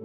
So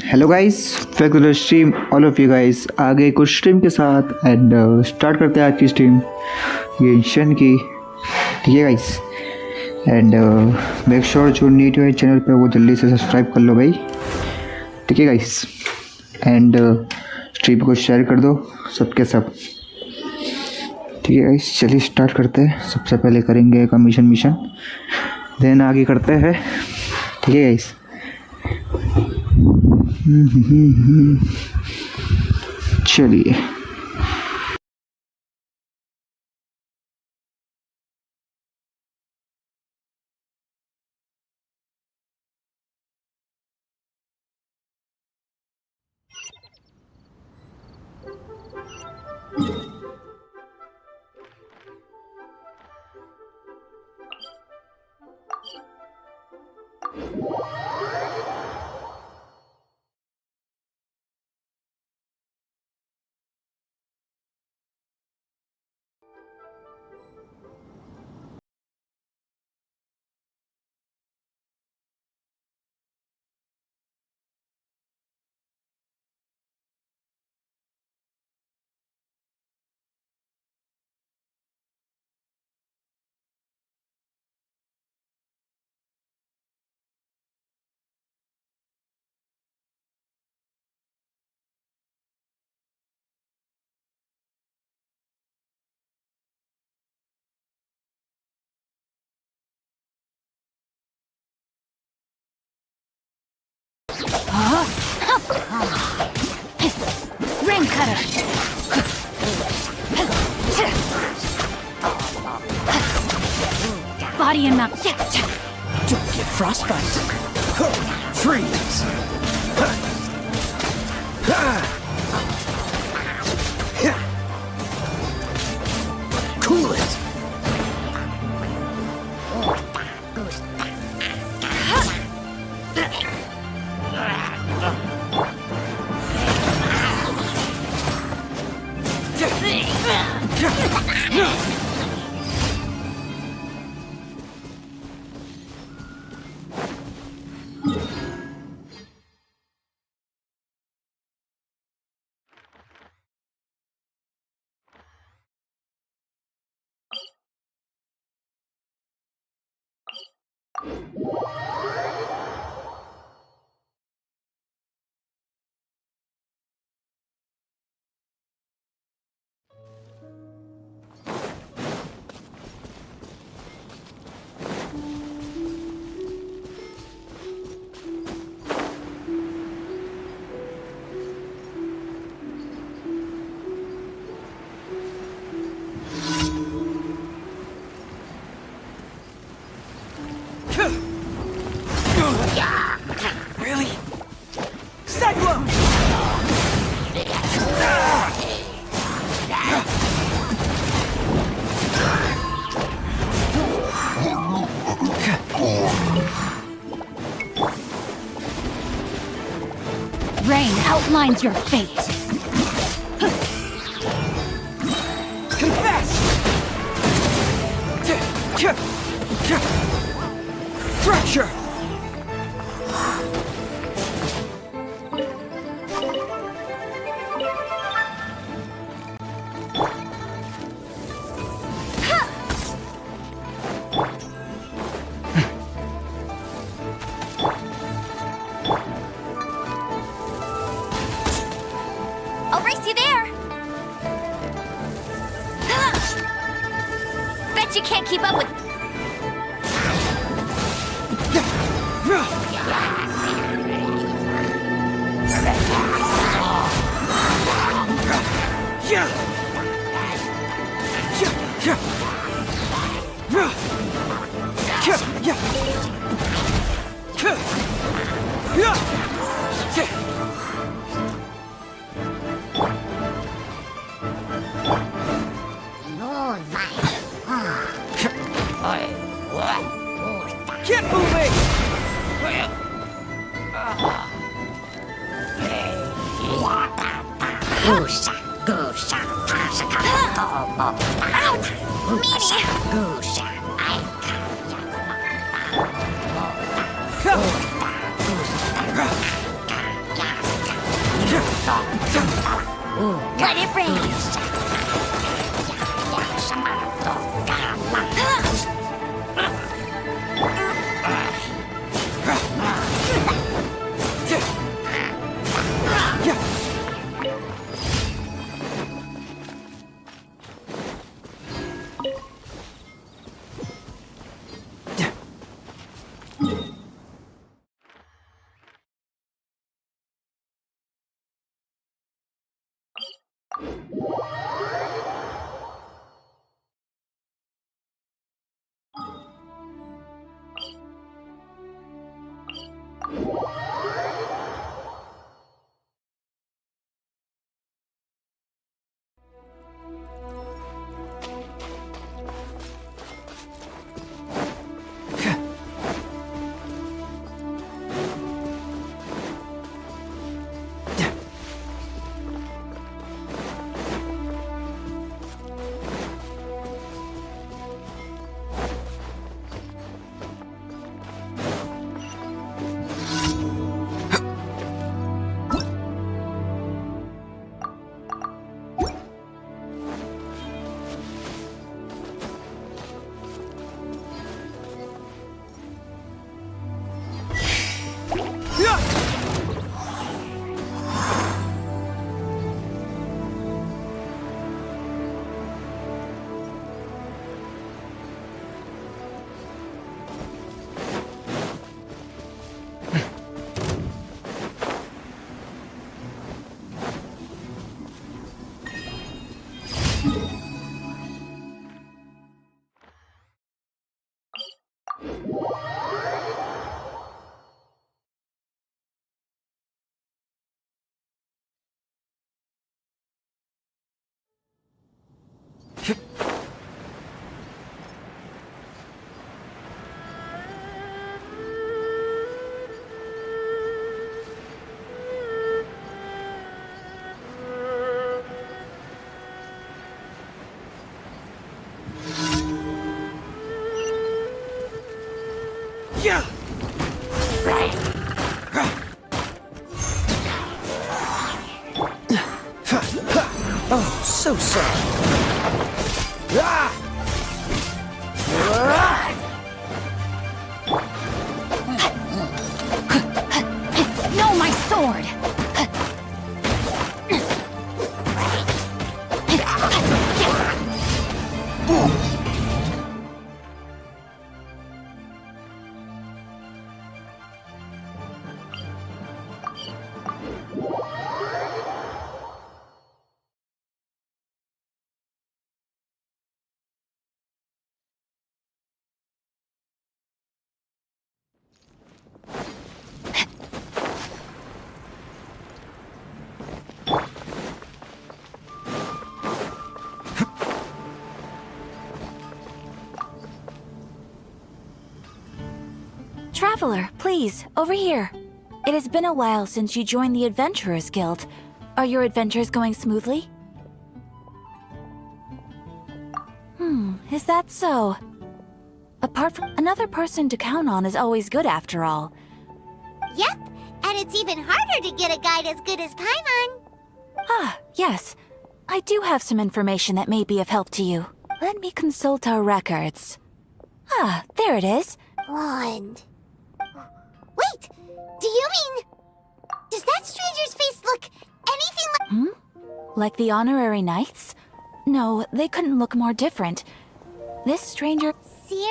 hello guys, welcome to the stream all of you guys. आ गए कुछ stream के साथ एंड स्टार्ट करते हैं आज की स्ट्रीम गेंशन की। ठीक है गाइस, एंड मेक श्योर जो न्यू है चैनल पे वो जल्दी से सब्सक्राइब कर लो भाई। ठीक है गाइस, एंड स्ट्रीम को शेयर कर दो सबके सब। ठीक है गाइस, चलिए स्टार्ट करते हैं। सबसे पहले करेंगे का मिशन देन आगे करते हैं। ठीक है गाइस, चलिए Rain cutter. Body and mouth. Don't get frostbite. Freeze. Cool it. Really? Cyclone! Rain outlines your fate. Fracture! I'll race you there! Bet you can't keep up with... Keep moving! Out! Meanie! Let it rain! Yeah! Oh, so sorry. Ah! No, my sword! Traveler, please, over here. It has been a while since you joined the Adventurers Guild. Are your adventures going smoothly? Is that so? Apart from another person to count on is always good after all. Yep, and it's even harder to get a guide as good as Paimon. Ah, yes. I do have some information that may be of help to you. Let me consult our records. Ah, there it is. Blonde. Wait, do you mean... Does that stranger's face look anything like... Like the honorary knights? No, they couldn't look more different. This stranger... Seriously?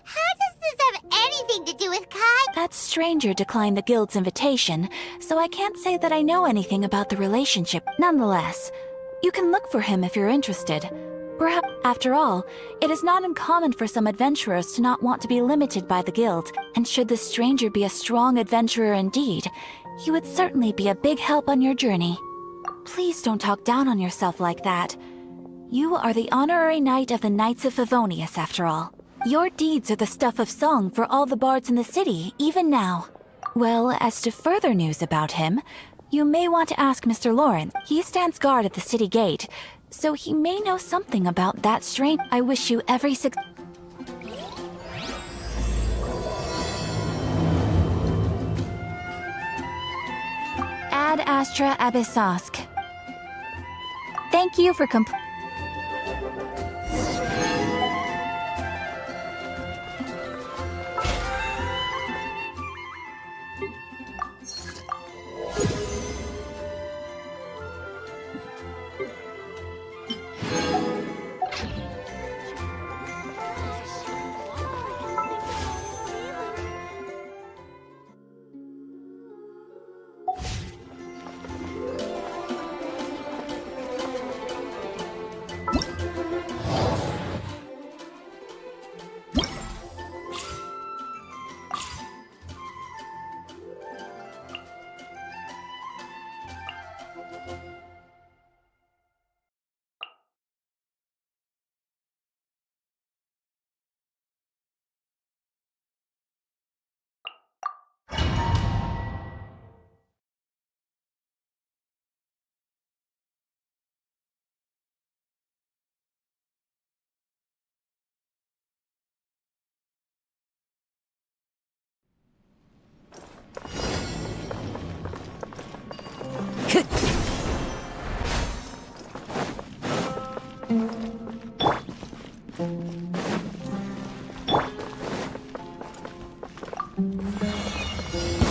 How does this have anything to do with Kai? That stranger declined the guild's invitation, so I can't say that I know anything about the relationship. Nonetheless, you can look for him if you're interested. Perhaps, after all, it is not uncommon for some adventurers to not want to be limited by the guild, and should the stranger be a strong adventurer indeed, he would certainly be a big help on your journey. Please don't talk down on yourself like that. You are the honorary knight of the Knights of Favonius, after all. Your deeds are the stuff of song for all the bards in the city, even now. Well, as to further news about him, you may want to ask Mr. Lawrence. He stands guard at the city gate, so he may know something about that strain. I wish you every Ad Astra Abyssosk. Thank you for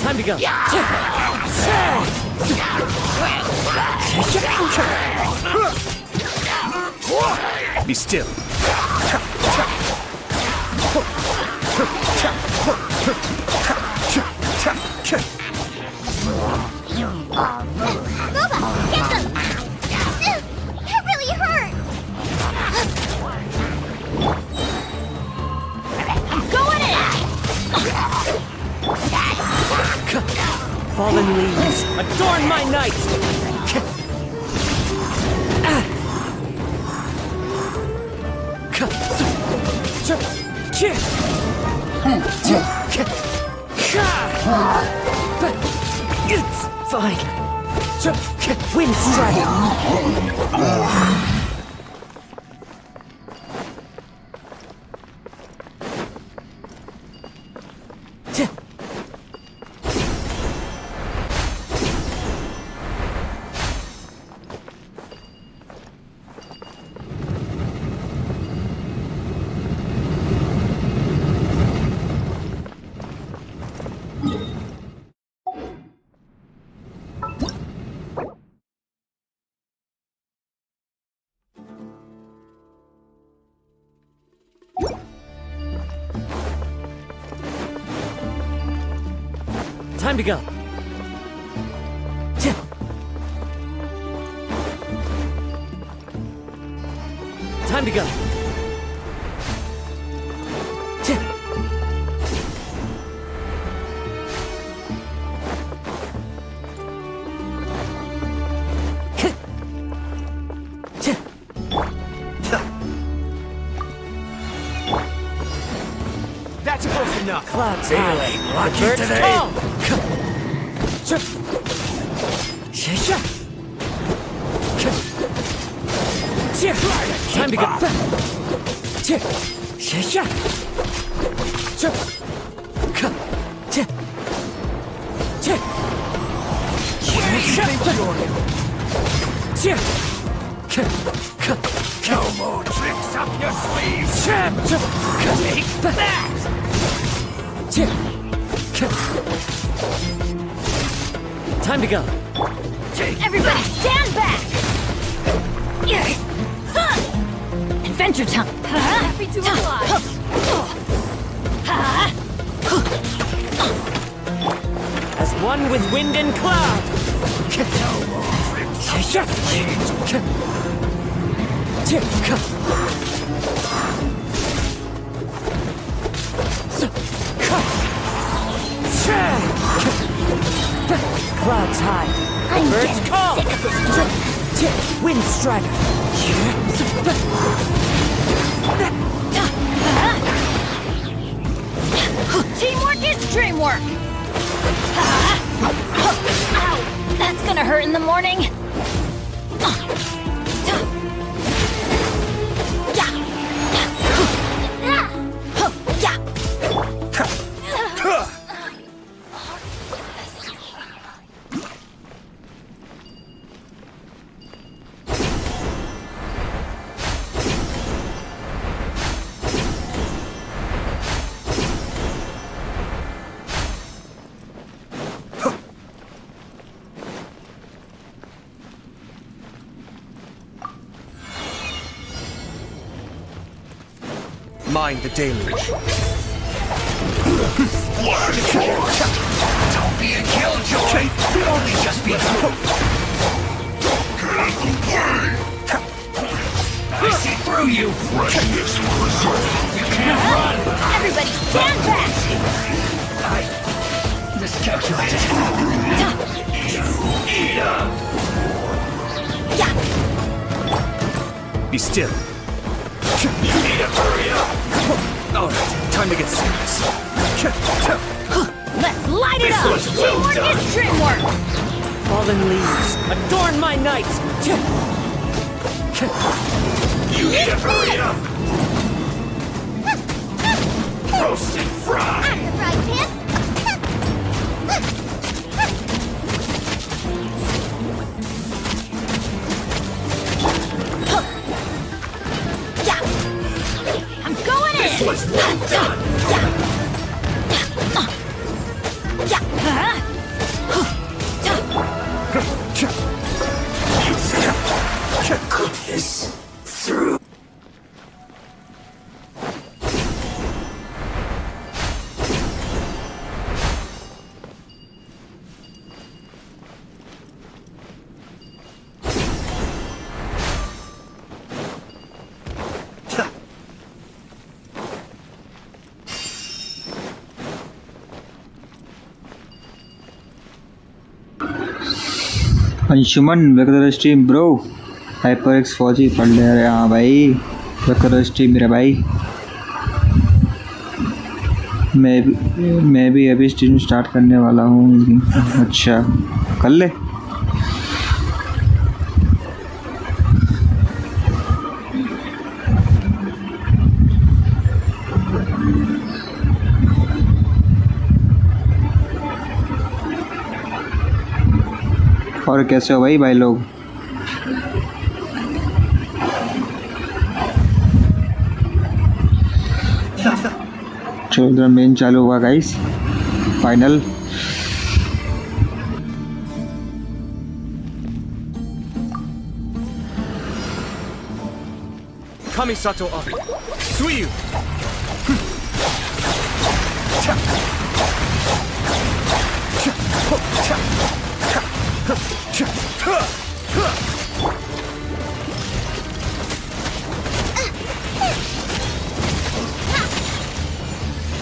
Time to go. Be still. Boba, get them! That really hurt! Going in! Fallen leaves, adorn my night! It's fine. Wind strike. Time to go. Time to go. That's close enough. Clouds Feeling lucky birds today. fall. Time to go. Yeah. No more tricks up your sleeve. Take that. Time to go. Everybody stand back! Adventure time! Happy to oblige! As one with wind and cloud. Clouds high. I'm Birds getting call. sick of this. Wind strider. Teamwork is dreamwork! Ow! That's gonna hurt in the morning! Mind the deluge. Don't be a killjoy. Only just be I see through you. You can't run. Everybody stand back! I miscalculated. Be still. You need to hurry up. Alright, time to get serious. Let's light it up! was well Teamwork done. is dreamwork! Fallen leaves. Adorn my night. You need to hurry up. Roasted fry. I'm the fried pan. I'm going in! This was well done. Cook this through. Anshuman vector stream bro hyper x फौजी पढ़ ले रहे हाँ भाई vector stream मेरा भाई मैं भी अभी स्ट्रीम स्टार्ट करने वाला हूँ अच्छा कर ले और कैसे हो भाई लोग चलो मेन चालू हुआ guys final Kamisato up. Suiyu.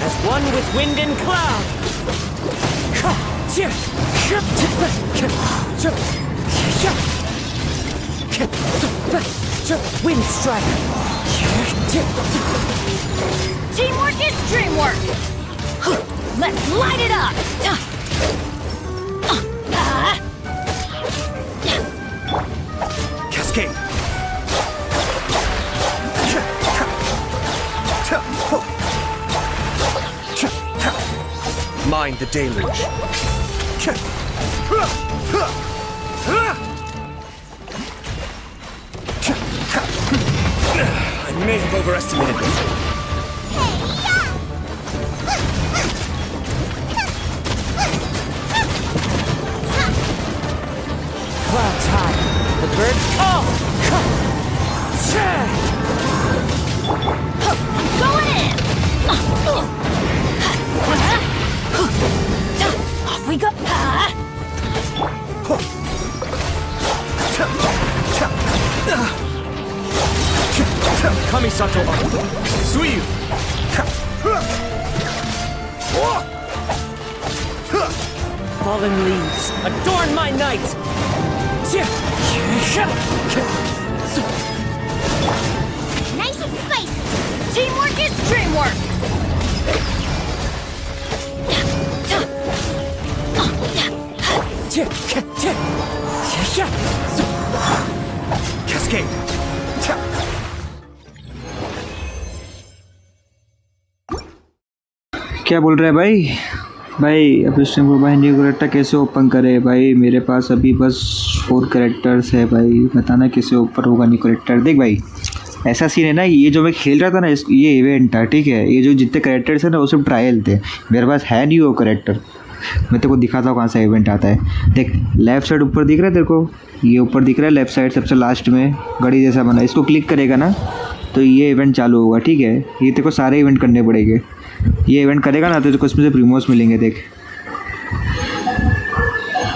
As one with wind and cloud. Wind strider. Teamwork is dreamwork! Let's light it up! Cascade. Mind the deluge. I may have overestimated them. Clouds high. The birds call. Going in! Off we go! Kamisato up. Suiyu. Fallen leaves, adorn my night! Nice and spicy. Teamwork is dreamwork! Cascade. क्या बोल रहे हैं भाई? भाई अब इस time को भाई न्यू करेक्टर कैसे ओपन करे भाई? मेरे पास अभी बस 4 करेक्टर्स है भाई, बताना कैसे ओपन होगा न्यू करेक्टर। देख भाई ऐसा सीन है ना, ये जो मैं खेल रहा था ना ये इवेंट था, ठीक है? ये जो जितने करेक्टर्स हैं ना वो सब ट्रायल थे, मेरे पास है नहीं वो करेक्टर। मैं तेरे को दिखाता हूँ कहाँ से इवेंट आता है। देख लेफ्ट साइड ऊपर दिख रहा है तेरे को, ये ऊपर दिख रहा है लेफ्ट साइड सबसे लास्ट में घड़ी जैसा बना, इसको क्लिक करेगा ना तो ये इवेंट चालू होगा, ठीक है? ये तेरे को सारे इवेंट करने पड़ेंगे। ये इवेंट करेगा ना तो तेरे को इसमें से प्रीमोस मिलेंगे। देख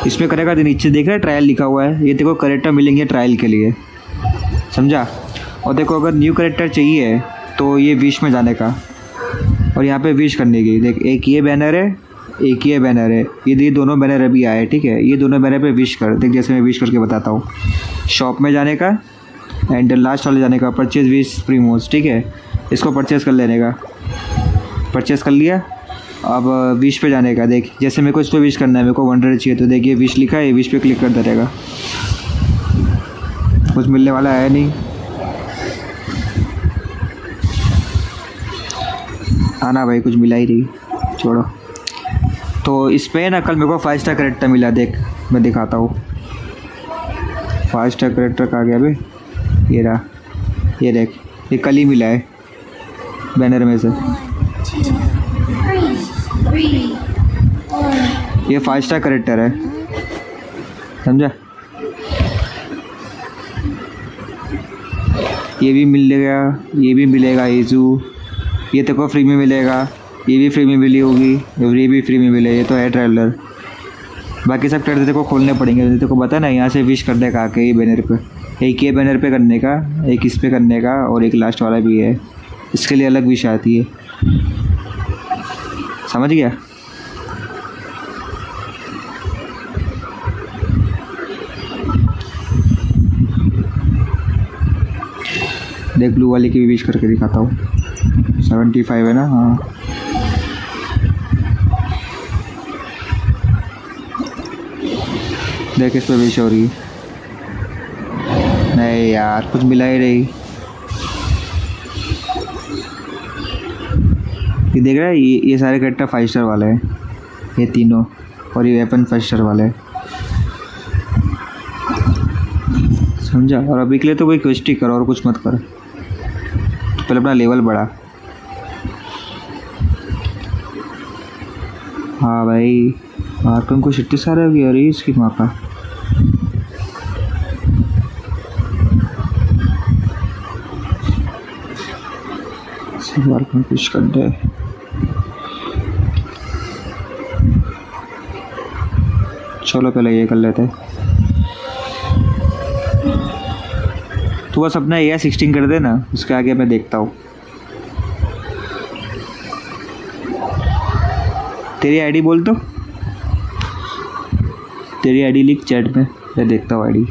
इसमें करेगा तो नीचे देख रहा है ट्रायल लिखा हुआ है, ये तेरे को करेक्टर मिलेंगे ट्रायल के लिए, समझा? और देखो अगर न्यू करेक्टर चाहिए तो ये विश में जाने का और यहाँ पे विश करने की। देख एक ये बैनर है, एक ये बैनर है, ये दोनों बैनर अभी आए, ठीक है? ये दोनों बैनर पे विश कर। देख जैसे मैं विश करके बताता हूँ, शॉप में जाने का एंड लास्ट वाले जाने का, परचेज विश प्रीमोस, ठीक है? इसको परचेज़ कर लेने का, परचेज़ कर लिया। अब विश पे जाने का। देख जैसे मेरे को इस पर विश करना है, मेरे को 100 चाहिए तो देखिए विश लिखा है, विश पे क्लिक करता रहेगा, कुछ मिलने वाला है नहीं। आना भाई कुछ मिला ही नहीं, छोड़ो। तो इस पे ना कल मेरे को 5 स्टार करेक्टर मिला, देख मैं दिखाता हूँ। 5 स्टार करेक्टर कहाँ गया बे? ये रहा, ये देख ये कल ही मिला है बैनर में से। ये 5 स्टार करेक्टर है, समझा? ये भी मिलेगा, ये भी मिलेगा, येजू ये तेरे को फ्री में मिलेगा, ये भी फ्री में मिली होगी और ये भी फ्री में मिले, ये तो है ट्रैवलर। बाकी सब करेक्टर तेरे को खोलने पड़ेंगे, तेरे को पता ना यहाँ से विश करने का आके ये बैनर पे, एक ये बैनर पे करने का, एक इस पे करने का और एक लास्ट वाला भी है, इसके लिए अलग विश आती है, समझ गया? देख ब्लू वाले की भी विश करके दिखाता हूँ, 75 है ना? हाँ देख इस पर विश हो रही है। नहीं यार कुछ मिला ही नहीं। ये देख रहा है, ये सारे करेक्टर 5 स्टार वाले हैं, ये तीनों, और ये वेपन 5 स्टार वाले हैं, समझा? और अभी के लिए तो कोई क्वेस्ट ही करो और कुछ मत कर, तो पहले अपना लेवल बढ़ा। हाँ भाई आर्कन को 60 सारे हो गया, अरे इसकी माँ का। आर्कन पुश कर दे। चलो पहले ये कर लेते हैं। तो बस अपना ये 16 कर देना, उसके आगे मैं देखता हूँ। तेरी आईडी बोल, तो तेरी आईडी लिख चैट में, मैं देखता हूँ ID.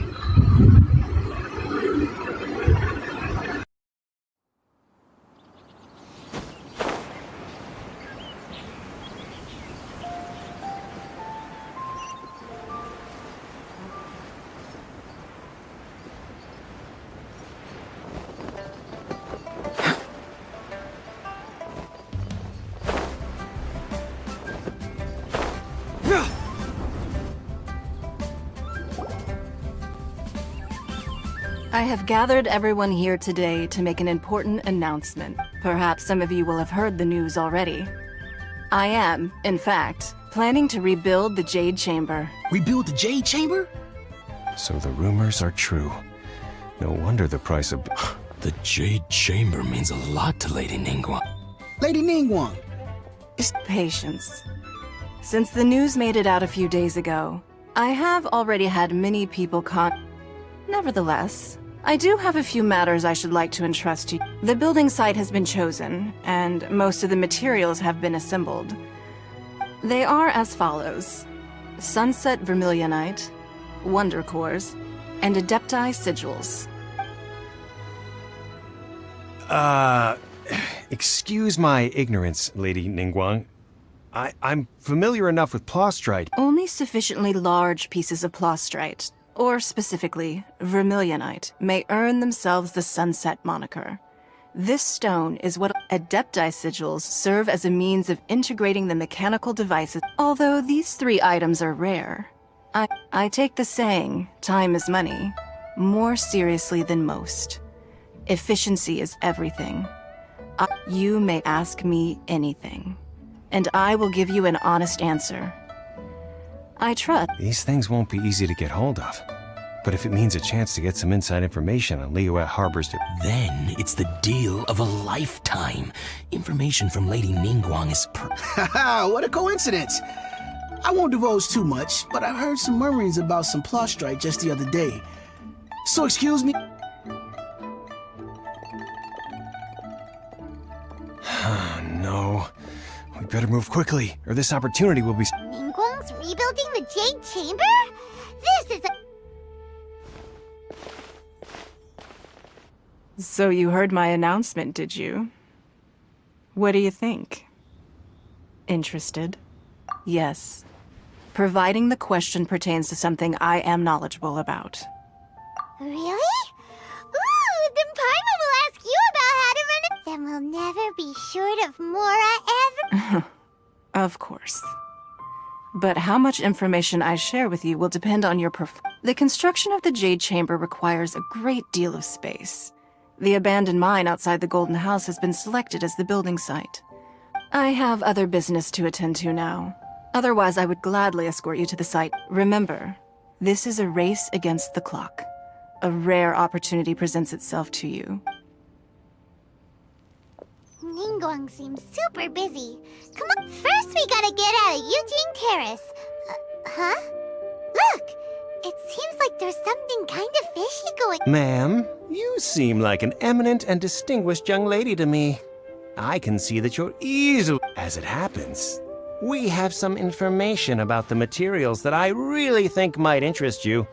I have gathered everyone here today to make an important announcement. Perhaps some of you will have heard the news already. I am, in fact, planning to rebuild the Jade Chamber. Rebuild the Jade Chamber? So the rumors are true. No wonder the price of... The Jade Chamber means a lot to Lady Ningguang. Lady Ningguang, Patience. Since the news made it out a few days ago, I have already had many people Nevertheless, I do have a few matters I should like to entrust to you. The building site has been chosen, and most of the materials have been assembled. They are as follows: Sunset Vermilionite, Wonder Cores, and Adepti Sigils. Excuse my ignorance, Lady Ningguang. I'm familiar enough with Plostrite. Only sufficiently large pieces of Plostrite, or specifically, Vermilionite, may earn themselves the Sunset moniker. This stone is what Adepti Sigils serve as a means of integrating the mechanical devices. Although these 3 items are rare, I take the saying, time is money, more seriously than most. Efficiency is everything. You may ask me anything, and I will give you an honest answer. I trust. These things won't be easy to get hold of. But if it means a chance to get some inside information on Liyue Harbor's... Then it's the deal of a lifetime. Information from Lady Ningguang is haha, what a coincidence. I won't divulge too much, but I heard some murmurings about some Plostrite just the other day. So excuse me. No. We better move quickly, or this opportunity will be... Ningguang's rebuilding the Jade Chamber? This is a... So you heard my announcement, did you? What do you think? Interested? Yes. Providing the question pertains to something I am knowledgeable about. Really? Ooh, then Paimon will ask you about how to run it. Then we'll never be short of Mora ever. Of course. But how much information I share with you will depend on your The construction of the Jade Chamber requires a great deal of space. The abandoned mine outside the Golden House has been selected as the building site. I have other business to attend to now. Otherwise, I would gladly escort you to the site. Remember, this is a race against the clock. A rare opportunity presents itself to you. Ningguang seems super busy. Come on, first we gotta get out of Eugene Terrace. Huh? Look! It seems like there's something kind of fishy going... Ma'am, you seem like an eminent and distinguished young lady to me. I can see that you're easily... As it happens, we have some information about the materials that I really think might interest you.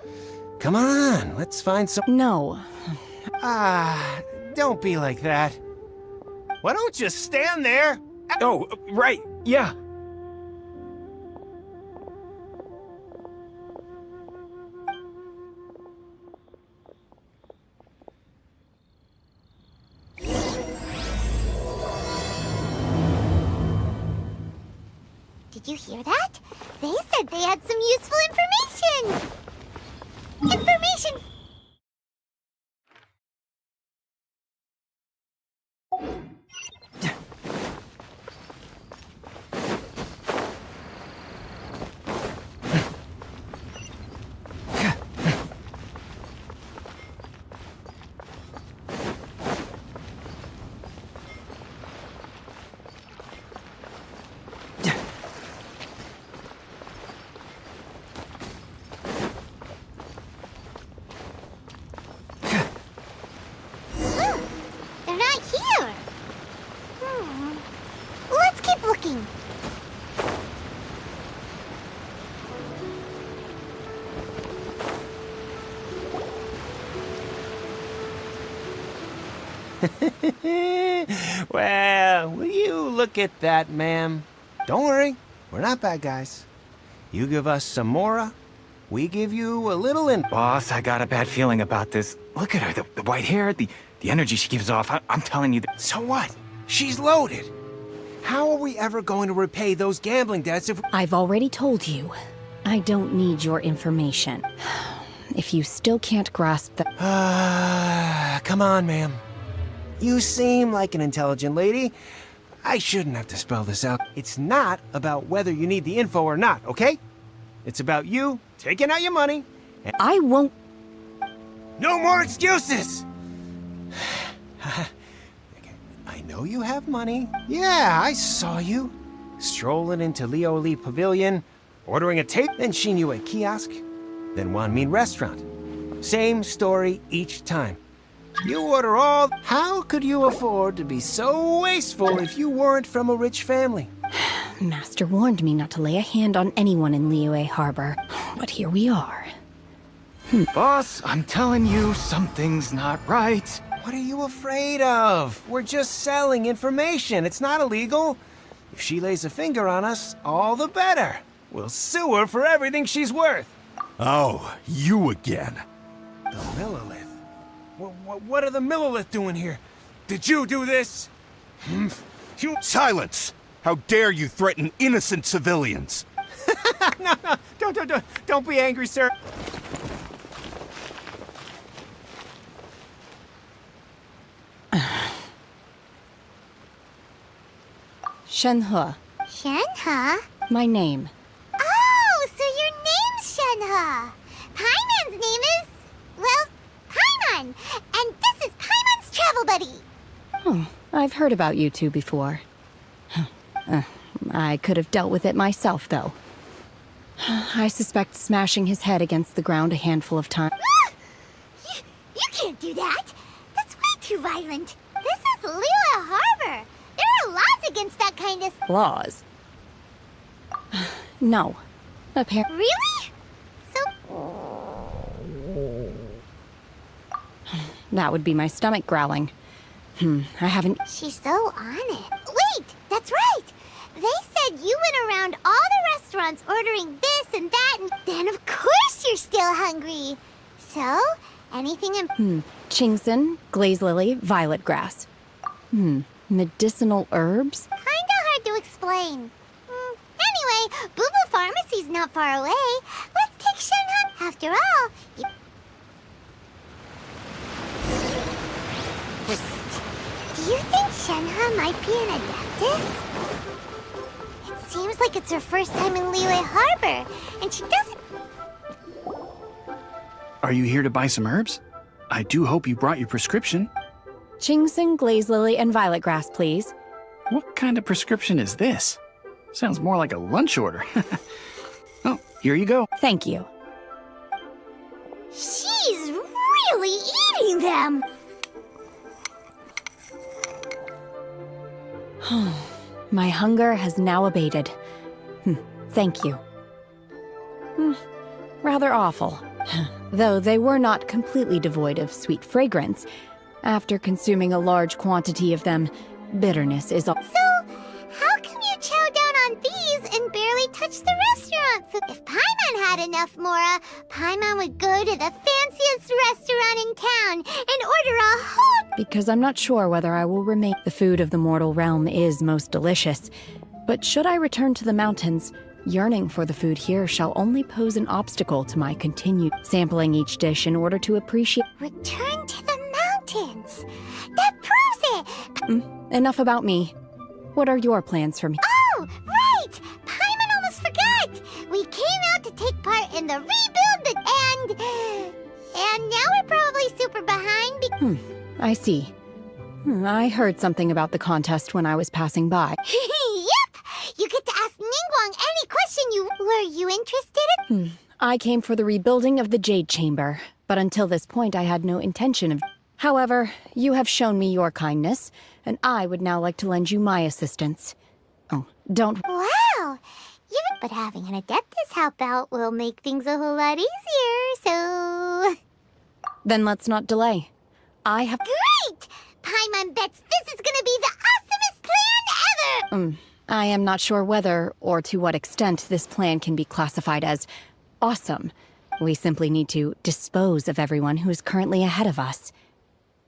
Come on, let's find some... No. Don't be like that. Why don't you stand there? Oh, right, yeah. Did you hear that? They said they had some useful information! Information... They're not here! Let's keep looking. Well, will you look at that, ma'am? Don't worry, we're not bad guys. You give us some Mora, we give you a little in... Boss, I got a bad feeling about this. Look at her, the white hair, the energy she gives off. I'm telling you that... So what? She's loaded. How are we ever going to repay those gambling debts if... I've already told you. I don't need your information. If you still can't grasp the... Come on, ma'am. You seem like an intelligent lady. I shouldn't have to spell this out. It's not about whether you need the info or not, okay? It's about you taking out your money. I won't... No more excuses! I know you have money. Yeah, I saw you. Strolling into Leo Lee Pavilion, ordering a tape, then Shinyu at kiosk, then Wanmin restaurant. Same story each time. You order all... How could you afford to be so wasteful if you weren't from a rich family? Master warned me not to lay a hand on anyone in Liyue Harbor, but here we are. Boss, I'm telling you, something's not right. What are you afraid of? We're just selling information. It's not illegal. If she lays a finger on us, all the better. We'll sue her for everything she's worth. Oh, you again. The Millilith. What are the Millilith doing here? Did you do this? You... Silence! How dare you threaten innocent civilians? No, don't be angry, sir. Shenhe. Shenhe? My name. Oh, so your name's Shenhe. Paimon's name is... well, Paimon. And this is Paimon's travel buddy. Oh, I've heard about you two before. I could have dealt with it myself, though. I suspect smashing his head against the ground a handful of times. You can't do that. That's way too violent. This is Liyue Harbor. There are laws against that kind of... Laws? No. Apparently... Really? That would be my stomach growling. I haven't... She's so on it. Wait, that's right. They said you went around all the restaurants ordering this and that, and then of course you're still hungry. So, anything in... Chingson, glaze lily, violet grass. Medicinal herbs? Kinda hard to explain. Anyway, Boo Boo Pharmacy's not far away. Let's take Shenhe. After all, Do you think Shenhe might be an Adeptus? It seems like it's her first time in Liyue Harbor, and she doesn't... Are you here to buy some herbs? I do hope you brought your prescription. Chingson, glaze lily, and violet grass, please. What kind of prescription is this? Sounds more like a lunch order. Oh, here you go. Thank you. She's really eating them! My hunger has now abated. Thank you. Rather awful. Though they were not completely devoid of sweet fragrance. After consuming a large quantity of them, bitterness is all. So, how come you chow down on these and barely touch the restaurant food? If Paimon had enough, Mora, Paimon would go to the fanciest restaurant in town and order a whole... Because I'm not sure whether I will remain. The food of the mortal realm is most delicious. But should I return to the mountains, yearning for the food here shall only pose an obstacle to my continued sampling each dish in order to appreciate... Return to the mountains! That proves it! Enough about me. What are your plans for me? Oh, right! Paimon almost forgot! We came out to take part in the rebuild and now we're probably super behind I see. I heard something about the contest when I was passing by. Yep! You get to ask Ningguang any question you... Were you interested in? I came for the rebuilding of the Jade Chamber, but until this point I had no intention of... However, you have shown me your kindness, and I would now like to lend you my assistance. Oh, don't... Wow! But having an Adeptus help out will make things a whole lot easier, so... Then let's not delay. I have... Great! Paimon bets this is gonna be the awesomest plan ever! I am not sure whether, or to what extent, this plan can be classified as awesome. We simply need to dispose of everyone who is currently ahead of us.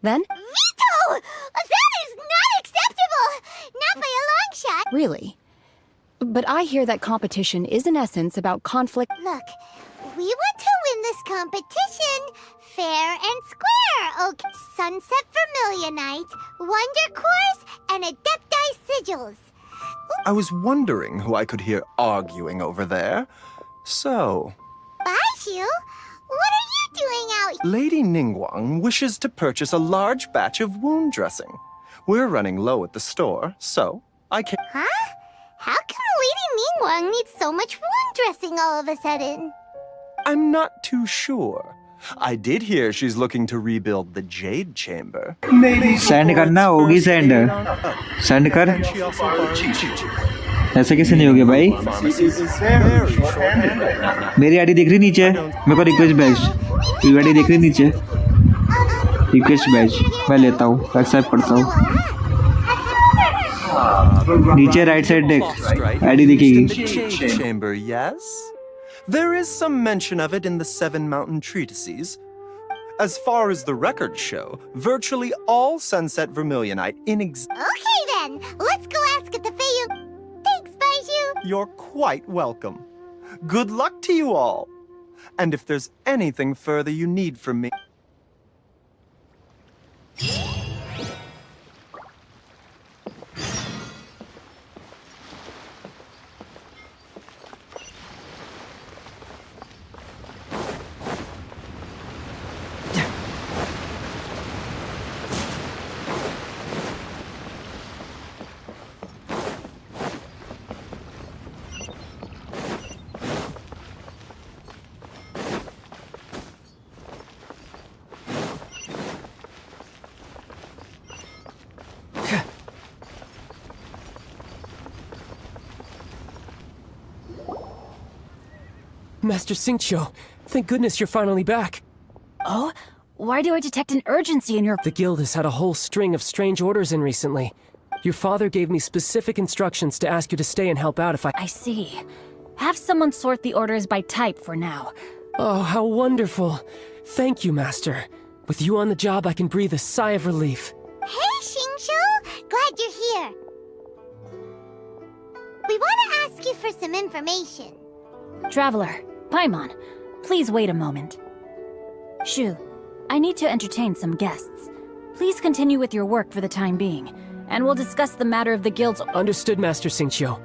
Then? Veto! That is not acceptable! Not by a long shot! Really? But I hear that competition is in essence about conflict. Look, we want to win this competition fair and square, okay? Sunset Vermilionite, Wonder Cores, and Adepti Sigils. I was wondering who I could hear arguing over there. So, Baiju? What are you doing out here? Lady Ningguang wishes to purchase a large batch of wound dressing. We're running low at the store, so I can... Huh? How come Lady Ningguang needs so much wound dressing all of a sudden? I'm not too sure. I did hear she's looking to rebuild the Jade Chamber. Send करना होगी send send कर ऐसे कैसे नहीं होगी भाई मेरी ID दिख रही नीचे मेरे को रिक्वेस्ट भेज मेरी आईडी दिख रही नीचे रिक्वेस्ट भेज मैं लेता हूँ एक्सेप्ट करता हूँ नीचे राइट साइड देख आईडी दिखेगी Chamber, yes? There is some mention of it in the 7 mountain treatises. As far as the records show, virtually all Sunset Vermilionite Okay then, let's go ask at the Feiyu. Thanks, Baiju. You're quite welcome. Good luck to you all. And if there's anything further you need from me... Master Xingqiu, thank goodness you're finally back. Oh? Why do I detect an urgency in your... The guild has had a whole string of strange orders in recently. Your father gave me specific instructions to ask you to stay and help out if I see. Have someone sort the orders by type for now. Oh, how wonderful. Thank you, Master. With you on the job, I can breathe a sigh of relief. Hey, Xingqiu! Glad you're here. We want to ask you for some information. Traveler, Paimon, please wait a moment. Shu, I need to entertain some guests. Please continue with your work for the time being, and we'll discuss the matter of the guild's... Understood, Master Xingqiu.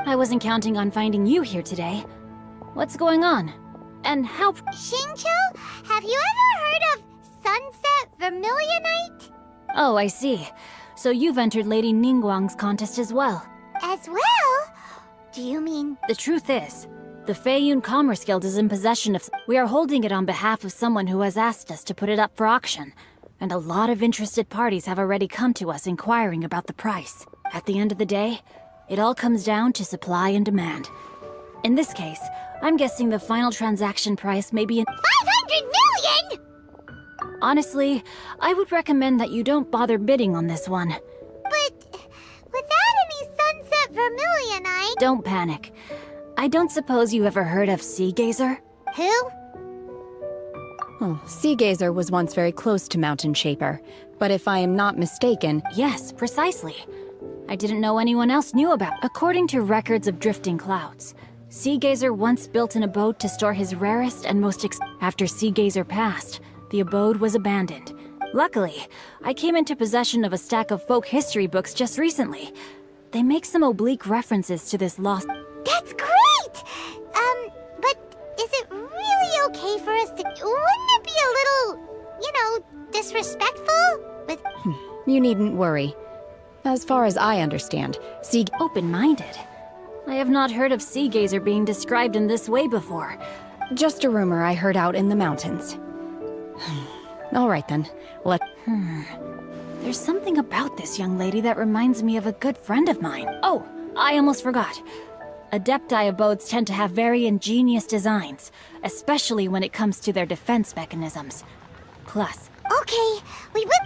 I wasn't counting on finding you here today. What's going on? And how... Xingqiu, have you ever heard of Sunset Vermilionite? Oh, I see. So you've entered Lady Ningguang's contest as well. As well? Do you mean... The truth is, the Feiyun Commerce Guild is in possession of... We are holding it on behalf of someone who has asked us to put it up for auction. And a lot of interested parties have already come to us inquiring about the price. At the end of the day, it all comes down to supply and demand. In this case, I'm guessing the final transaction price may be in... 500 million?! Honestly, I would recommend that you don't bother bidding on this one. But without any Sunset Vermilionite... Don't panic. I don't suppose you ever heard of Sea Gazer? Who? Oh, Sea Gazer was once very close to Mountain Shaper, but if I am not mistaken... Yes, precisely. I didn't know anyone else knew about... According to records of drifting clouds, Sea Gazer once built an abode to store his rarest and most... After Sea Gazer passed, the abode was abandoned. Luckily, I came into possession of a stack of folk history books just recently. They make some oblique references to this lost... That's great! But is it really okay for us to... Wouldn't it be a little, disrespectful? With... You needn't worry. As far as I understand, Sea... Open-minded. I have not heard of Sea Gazer being described in this way before. Just a rumor I heard out in the mountains. All right then, There's something about this young lady that reminds me of a good friend of mine. Oh, I almost forgot. Adepti abodes tend to have very ingenious designs, especially when it comes to their defense mechanisms. Plus... Okay, we will...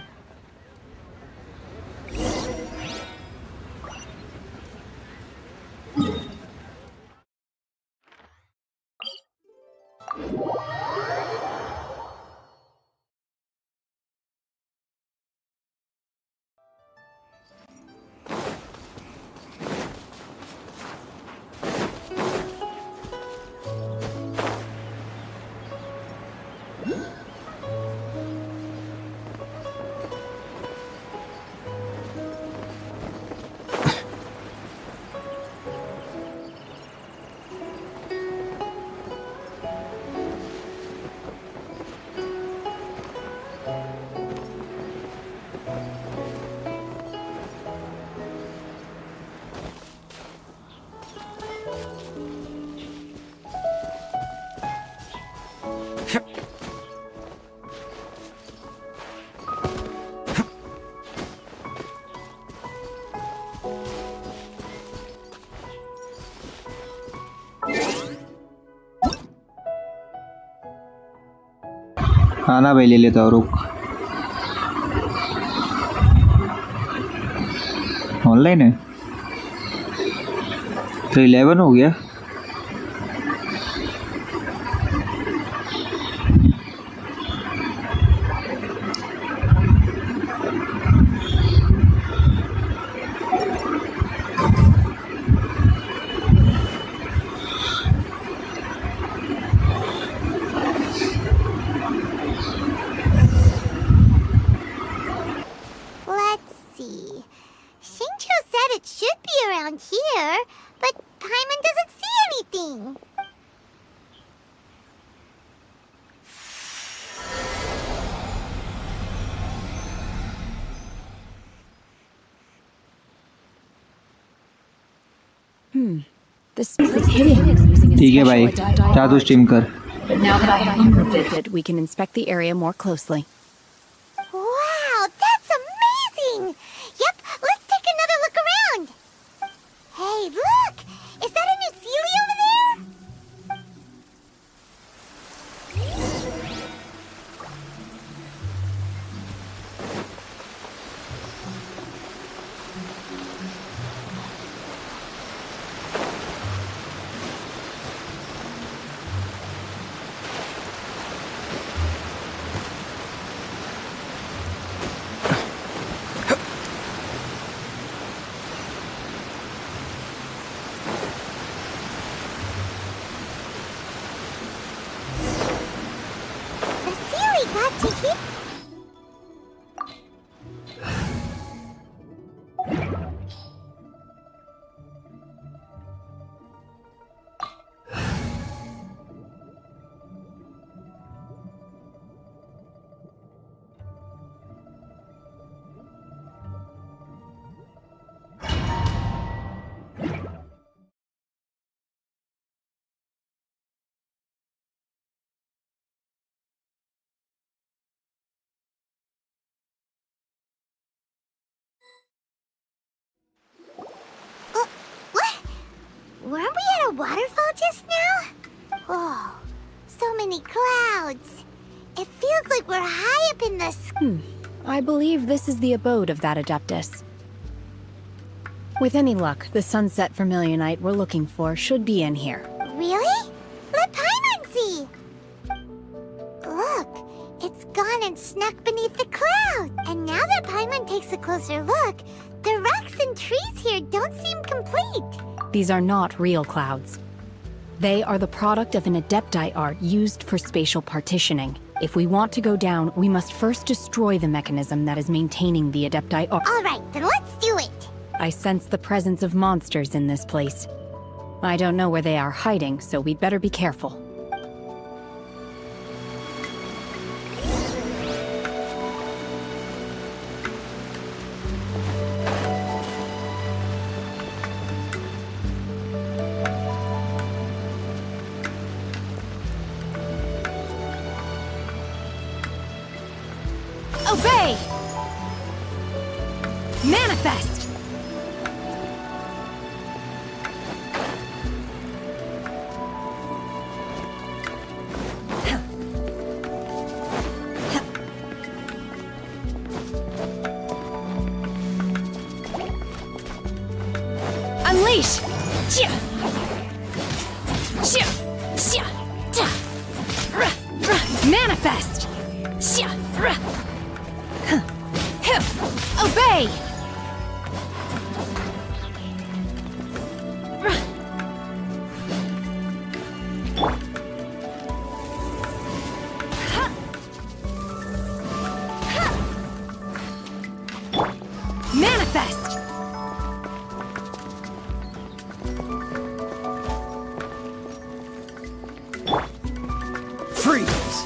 आना भाई ले लेता हूँ रुक online है तो 11 हो गया Let's see. Shincho said it should be around here, but Paimon doesn't see anything. This place is hidden using a ठीक है special भाई adaptive जा तू art. स्ट्रीम कर But now that I have improved it, we can inspect the area more closely. Wow, that's amazing! Yep, let's take another look around. Hey, look! Is that a new Sealy over there? The Sealy got to here. What? Weren't we at a waterfall just now? Oh, so many clouds. It feels like we're high up in the sky. I believe this is the abode of that Adeptus. With any luck, the sunset vermilionite we're looking for should be in here. Really? Let Paimon see. Look, it's gone and snuck beneath the clouds. And now that Paimon takes a closer look, the rocks and trees here don't seem complete. These are not real clouds. They are the product of an Adepti art used for spatial partitioning. If we want to go down, we must first destroy the mechanism that is maintaining the Adepti art. All right, then let's do it. I sense the presence of monsters in this place. I don't know where they are hiding, so we'd better be careful. Obey! Manifest! Unleash! Chia! Chia! Chia! Ta! Ra! Ra! Manifest! Chia! Ra! Huh. Him! Obey! Ra! Ha! Ha! Manifest! Freeze!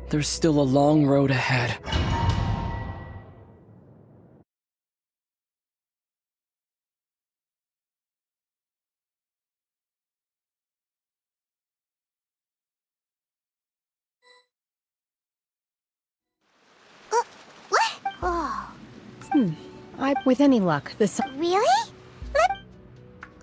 There's still a long road ahead. What? Oh. With any luck, the sun. Really?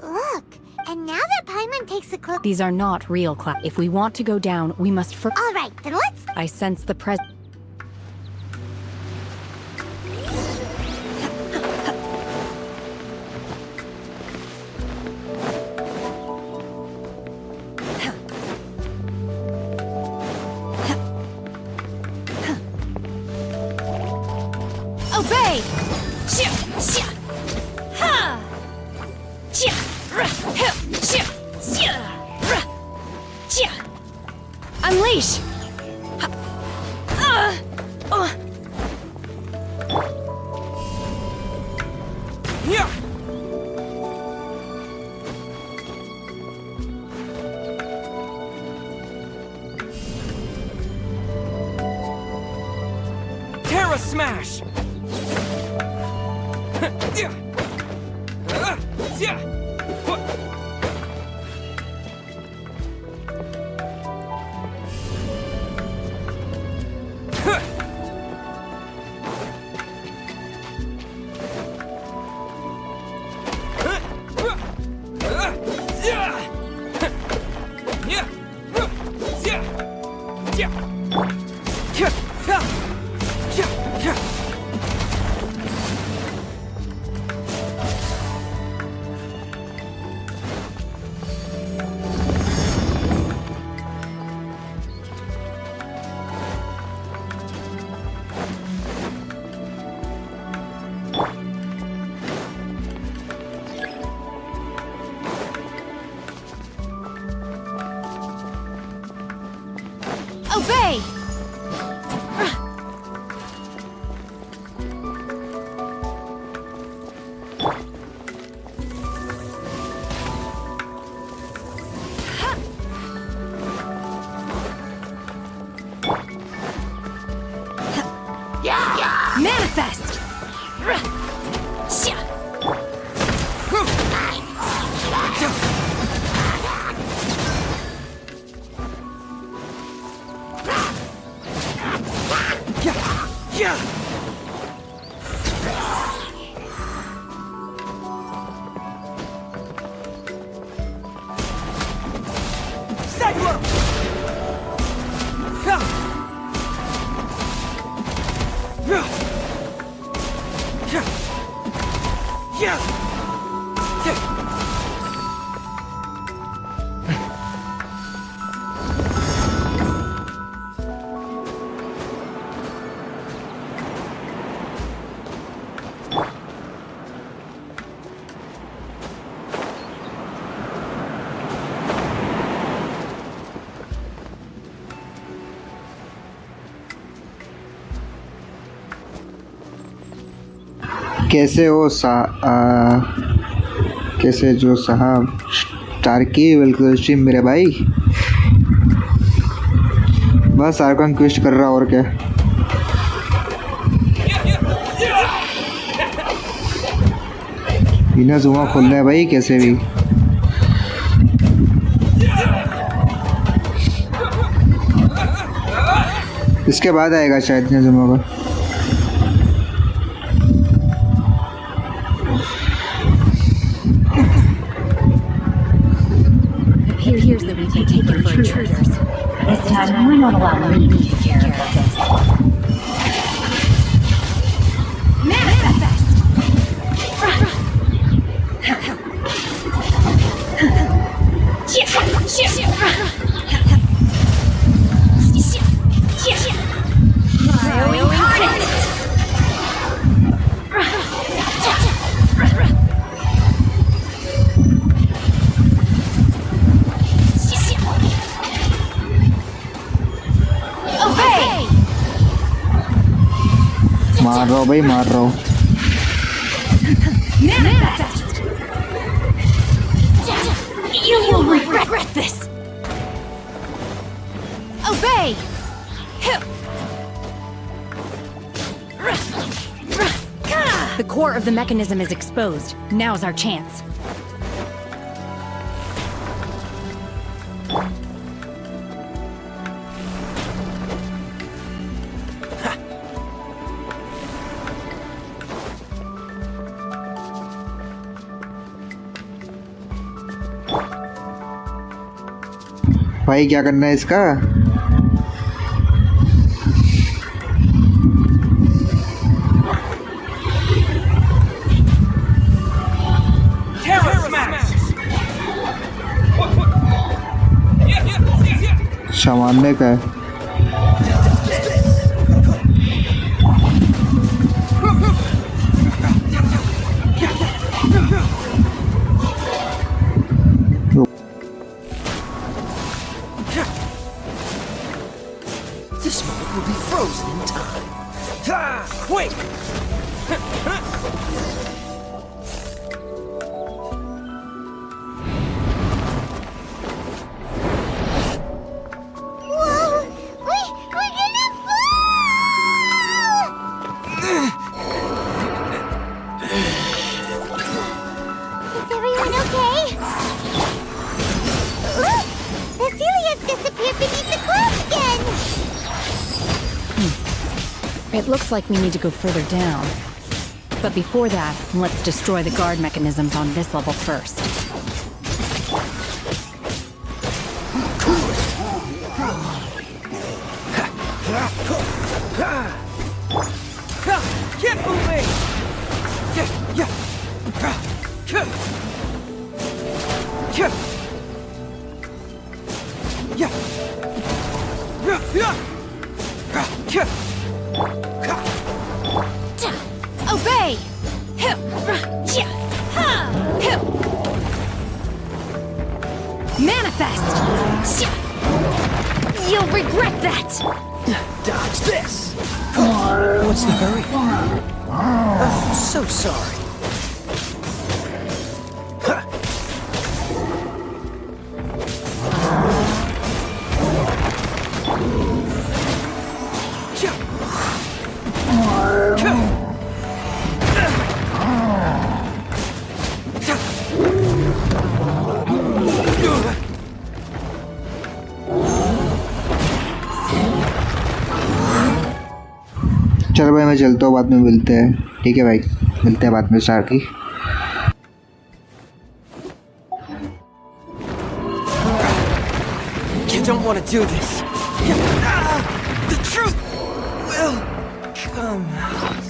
Look, and now that Paimon takes a cloak. These are not real clouds. If we want to go down, we must first. All right, then let's. I sense the pres. Obey! Unleash! Terra Smash! Obey! Manifest! कैसे हो कैसे जो साहब टार्की welcome stream मेरे भाई बस Arkan quest कर रहा और क्या बिना जुमा खोलना है भाई कैसे भी इसके बाद आएगा शायद जुमा का Here's that we can take it for intruders. This time, we're not allowing you to take care of this. Manifest! मार रहा हूँ भाई मार रहा हूँ Manifest! You will regret this! Obey! The core of the mechanism is exposed. Now's our chance. भाई क्या करना है इसका? सामान्य का है। This moment will be frozen in time. Quick! It looks like we need to go further down. But before that, let's destroy the guard mechanisms on this level first. Get moving! Obey! Manifest! You'll regret that! Dodge this! What's the hurry? Oh, so sorry. चलो भाई मैं चलता हूँ, बाद में मिलते हैं। ठीक है भाई, मिलते हैं बाद में साकी। You don't want to do this. The truth will come out.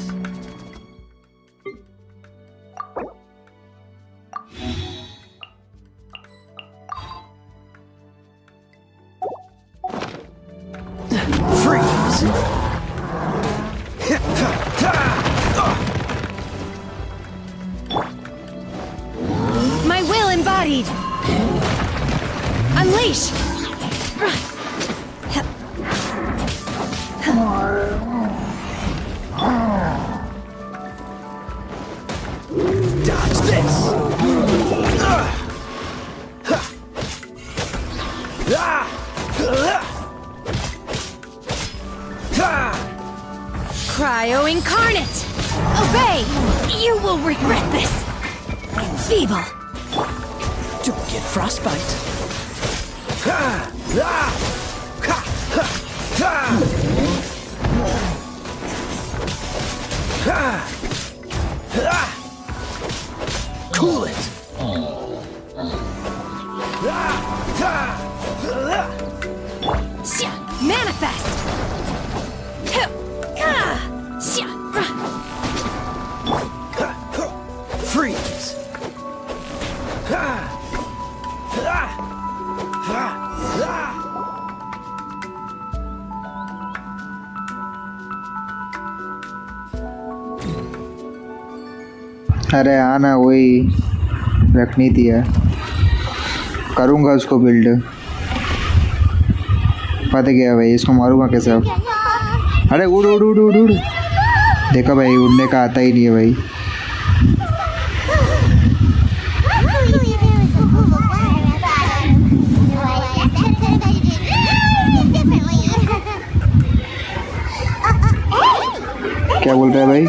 Freeze! My will embodied! Unleash! Dodge this! Cryo incarnate! Obey! You will regret this! Feeble! Don't get frostbite. Cool it! Manifest! Freeze! अरे हाँ ना, वही रखनी थी यार। करूँगा उसको build. पता गया भाई, इसको मारूंगा कैसे अब? अरे उड़ उड़ उड़ उड़ उड़। देखो भाई, उड़ने का आता ही नहीं है भाई। क्या बोल रहा है भाई?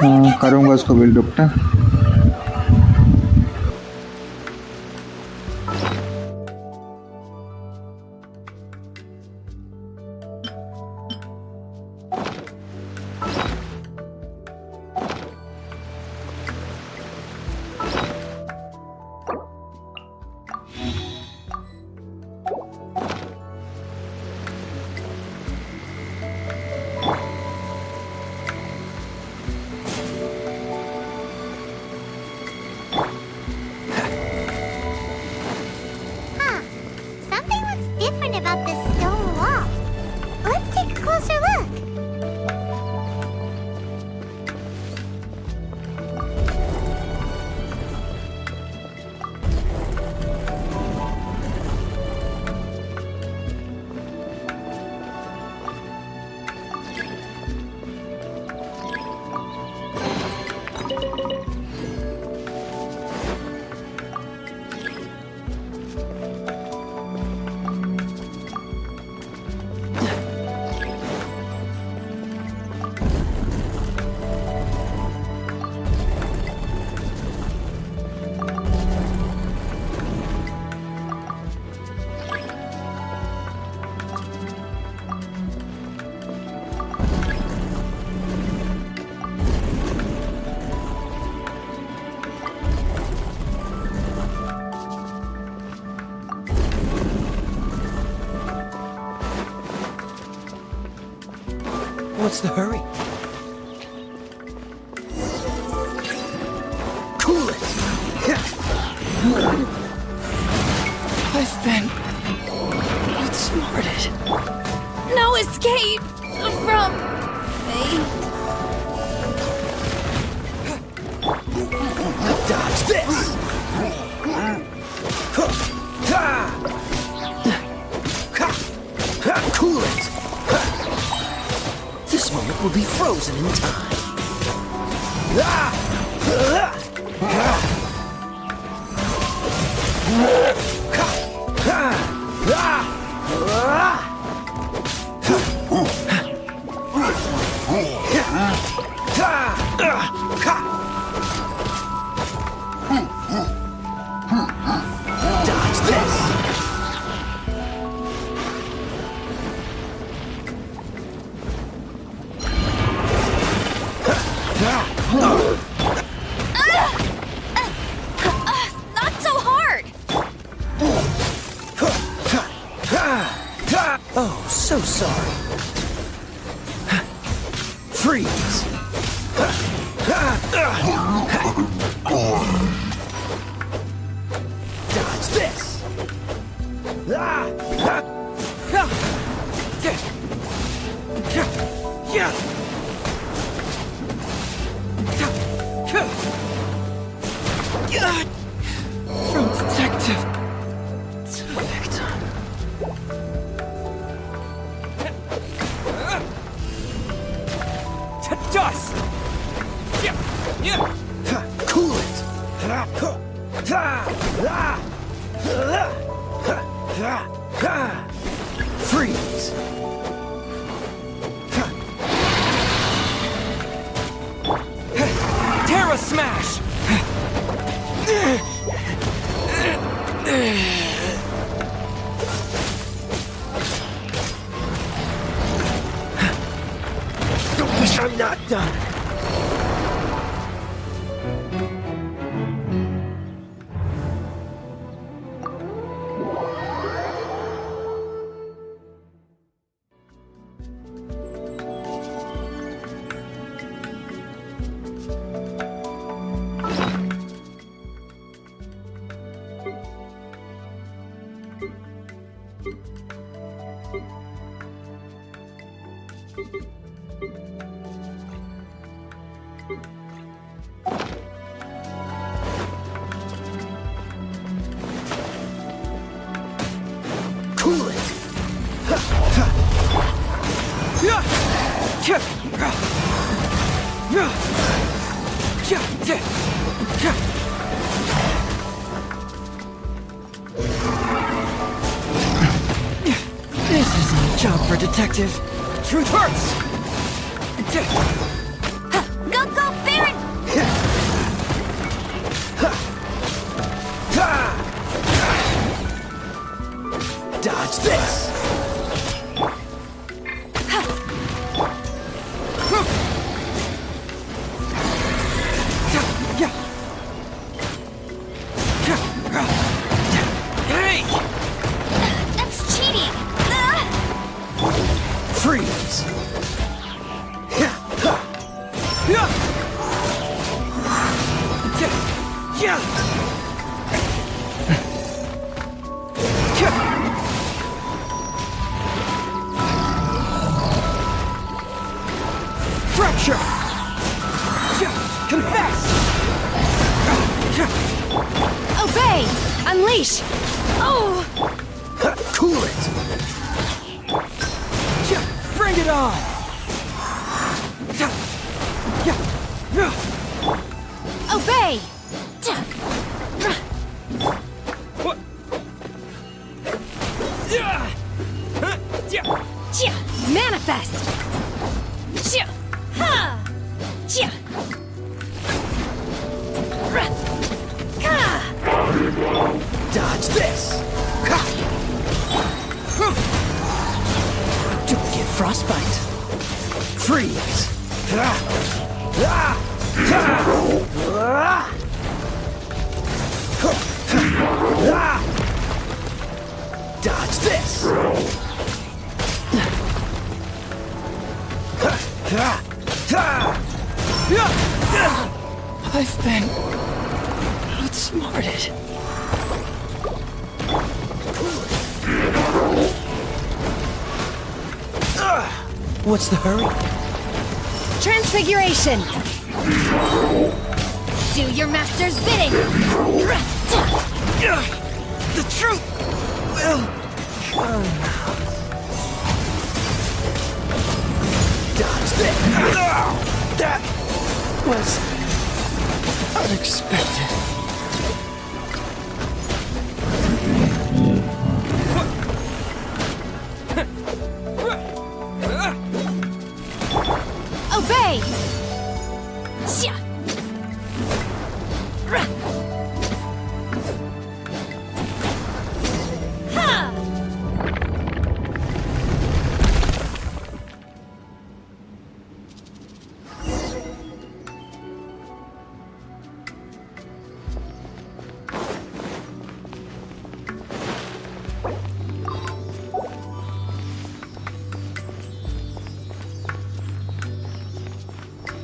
करूँगा उसको बिल्ड अप ना। Something looks different about this stone wall. Let's take a closer look. What's the hurry? Cool it! I've been outsmarted. No escape from me. Dodge this! Cool it! This moment will be frozen in time. Dodge this! Not so hard. Oh, so sorry. Freeze! Dodge this! From detective to victim. To dust! Cool it! Freeze! Terra Smash! Don't wish I'm not done. Cool it! This isn't a job for a detective. Truth hurts! Go, go, Dodge this! Hey! That's cheating! Freeze! Fracture! Confess! Obey! Unleash! Oh! Cool it! Bring it on! Obey! Manifest! Dodge this! Don't get frostbite! Freeze! Dodge this! I've been outsmarted. What's the hurry? Transfiguration! Do your master's bidding! The truth will come. Dodge that! That was unexpected. Obey!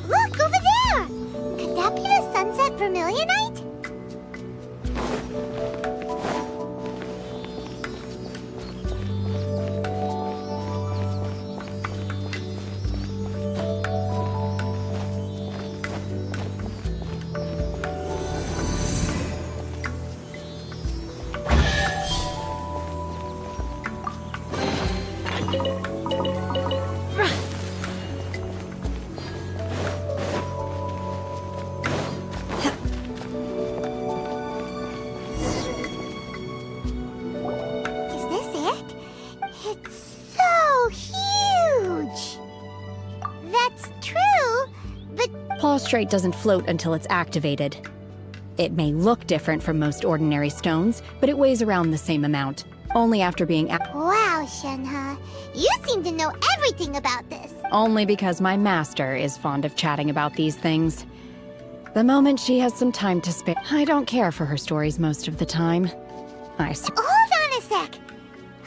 Look, over there! Could that be the sunset vermilionite? Is this it? It's so huge! That's true, but Plaustrate doesn't float until it's activated. It may look different from most ordinary stones, but it weighs around the same amount. Only after being wow, Shenhe, you seem to know everything about this. only because my master is fond of chatting about these things. The moment she has some time to spare, I don't care for her stories most of the time. Hold on a sec!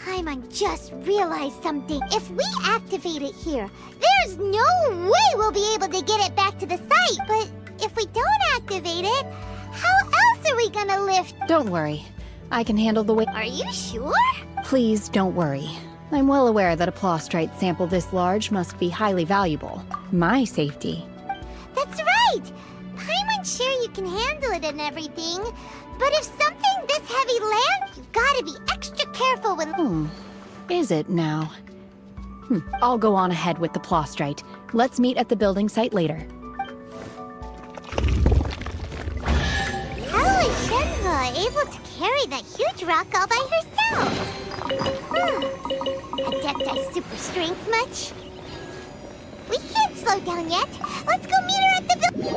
Paimon just realized something. If we activate it here, there's no way we'll be able to get it back to the site. But if we don't activate it, how else are we gonna lift? Don't worry. I can handle the weight. Are you sure? Please don't worry. I'm well aware that a plaustrite sample this large must be highly valuable. My safety. That's right! Paimon's sure you can handle it and everything, but if something this heavy lands, you gotta be extra careful when... Is it now? I'll go on ahead with the plaustrite. Let's meet at the building site later. How is Shenhe able to carry that huge rock all by herself? Adepti super strength much? We can't slow down yet. Let's go meet her at the building.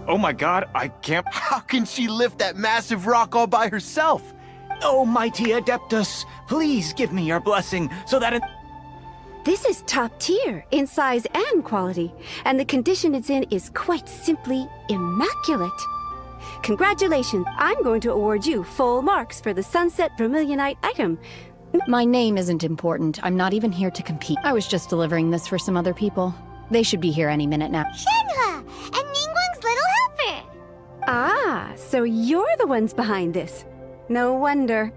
Oh my god, I can't. How can she lift that massive rock all by herself? Oh, mighty Adeptus, please give me your blessing so that it. This is top tier in size and quality, and the condition it's in is quite simply immaculate. Congratulations, I'm going to award you full marks for the Sunset Vermilionite item. My name isn't important. I'm not even here to compete. I was just delivering this for some other people. They should be here any minute now. Shenhua, and Ningguang's little helper. Ah, so you're the ones behind this. No wonder.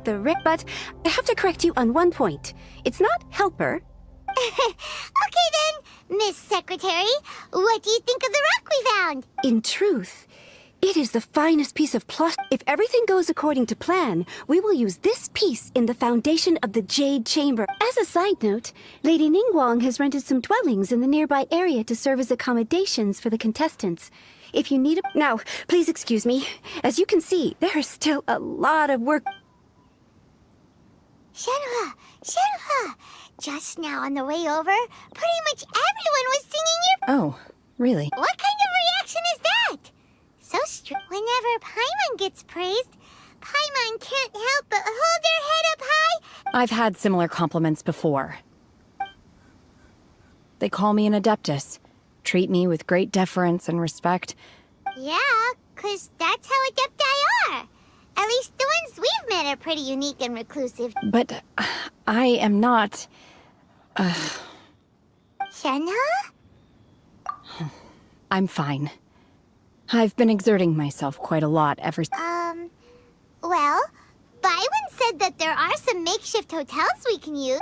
But I have to correct you on one point. It's not helper. Okay then, Miss Secretary, what do you think of the rock we found? In truth, it is the finest piece of plastic. If everything goes according to plan, we will use this piece in the foundation of the Jade Chamber. As a side note, Lady Ningguang has rented some dwellings in the nearby area to serve as accommodations for the contestants. If you need a... Now, please excuse me. As you can see, there is still a lot of work. Shenhua, just now on the way over, pretty much everyone was singing your... Oh, really? What kind of reaction is that? So whenever Paimon gets praised, Paimon can't help but hold their head up high. I've had similar compliments before. They call me an Adeptus, treat me with great deference and respect. Yeah, 'cause that's how Adepti are. At least the ones we've met are pretty unique and reclusive. But I am not... Shenhua? I'm fine. I've been exerting myself quite a lot ever since. Well, Byron said that there are some makeshift hotels we can use.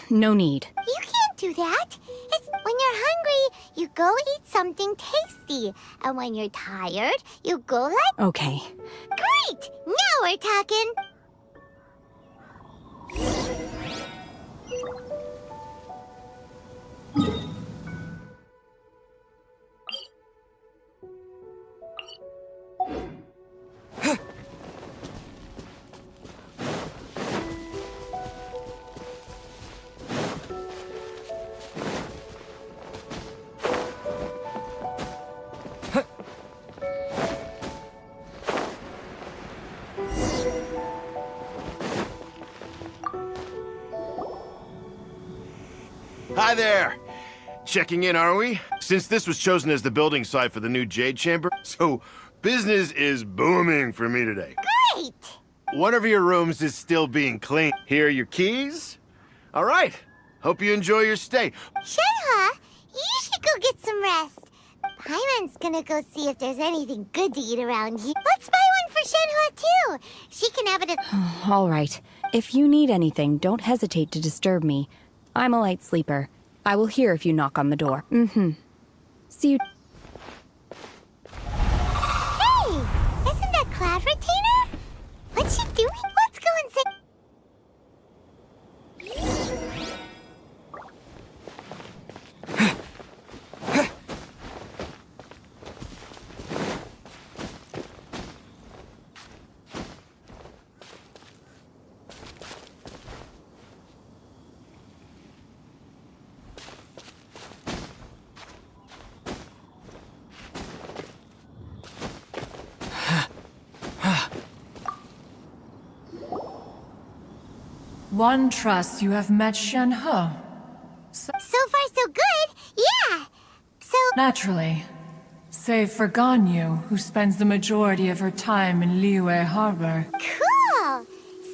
No need. You can't do that. It's when you're hungry, you go eat something tasty. And when you're tired, you go like... Okay. Great! Now we're talking! Hi there! Checking in, are we? Since this was chosen as the building site for the new Jade Chamber, so business is booming for me today. Great! One of your rooms is still being cleaned. Here are your keys. All right. Hope you enjoy your stay. Shenhua, you should go get some rest. Paimon's gonna go see if there's anything good to eat around here. Let's buy one for Shenhua, too. She can have it as... All right. If you need anything, don't hesitate to disturb me. I'm a light sleeper. I will hear if you knock on the door. See you... Hey! Isn't that Cloud Retainer? What's she doing? Let's go and say... One trusts you have met Shenhe. So far, so good. Yeah. So... Naturally. Save for Ganyu, who spends the majority of her time in Liyue Harbor. Cool.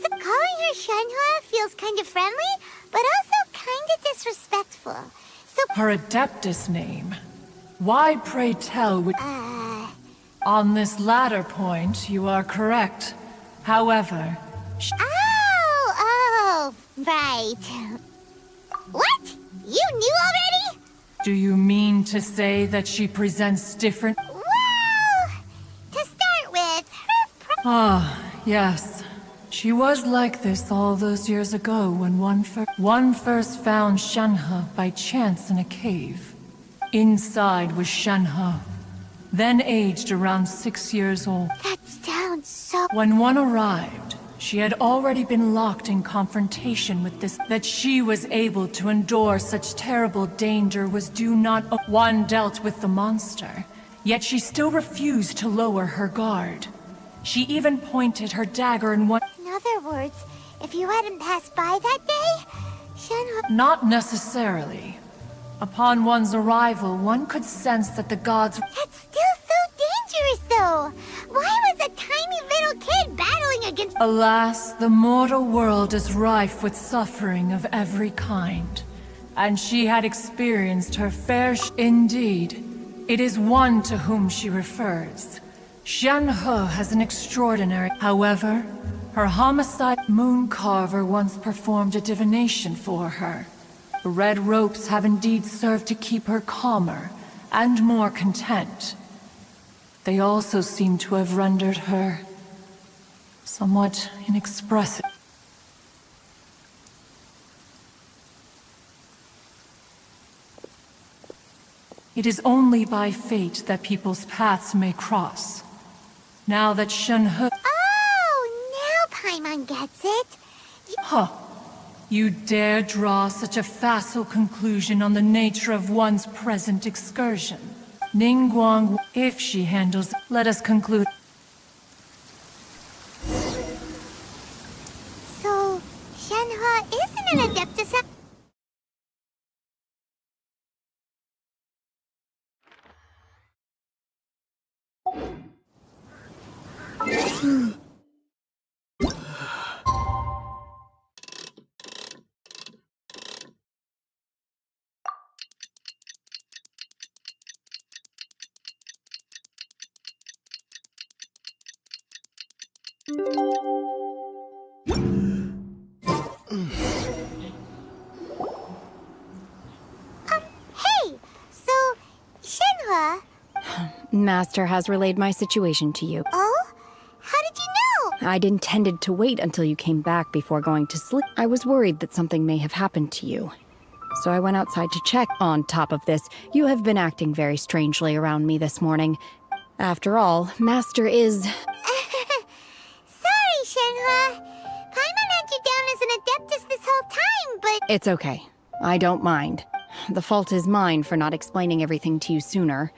So calling her Shenhua feels kind of friendly, but also kind of disrespectful. So... Her Adeptus name. Why, pray tell, would... On this latter point, you are correct. However... Oh, right. What? You knew already? Do you mean to say that she presents different... Well, to start with, her Ah, yes. She was like this all those years ago when one first found Shenhe by chance in a cave. Inside was Shenhe, then aged around 6 years old. That sounds so... When one arrived, she had already been locked in confrontation with this. That she was able to endure such terrible danger was due not... One dealt with the monster, yet she still refused to lower her guard. She even pointed her dagger in one... In other words, if you hadn't passed by that day, Shenhe... Not necessarily. Upon one's arrival, one could sense that the gods... That's still so dangerous, though! Why was a tiny little kid battling against... Alas, the mortal world is rife with suffering of every kind. And she had experienced her fair Indeed, it is one to whom she refers. Shenhe has an extraordinary... However, her homicide moon carver once performed a divination for her. The red ropes have indeed served to keep her calmer and more content. They also seem to have rendered her somewhat inexpressive. It is only by fate that people's paths may cross. Now that Shenhe... Oh, now Paimon gets it. Huh. You dare draw such a facile conclusion on the nature of one's present excursion. Ningguang, if she handles... Let us conclude. So, Shenhe isn't an Adeptus... Hey! So, Shenhe... Master has relayed my situation to you. Oh? How did you know? I'd intended to wait until you came back before going to sleep. I was worried that something may have happened to you. So I went outside to check. On top of this, you have been acting very strangely around me this morning. After all, Master is... Sorry, Shenhe. Paimon had you down as an Adeptus this whole time, but... It's okay. I don't mind. The fault is mine for not explaining everything to you sooner.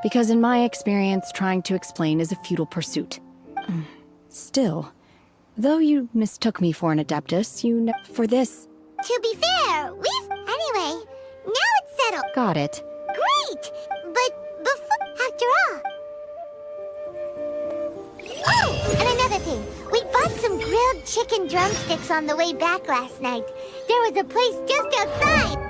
Because in my experience, trying to explain is a futile pursuit. Still, though you mistook me for an Adeptus, for this... To be fair, we've... Anyway, now it's settled. Got it. Great! But before... After all... Oh! And another thing. We bought some grilled chicken drumsticks on the way back last night. There was a place just outside.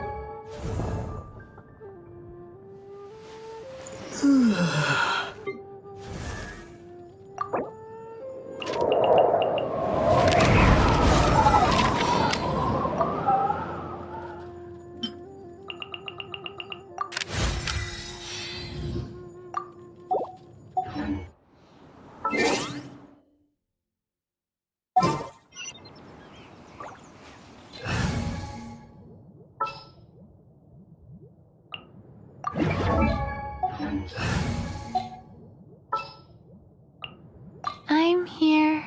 I'm here.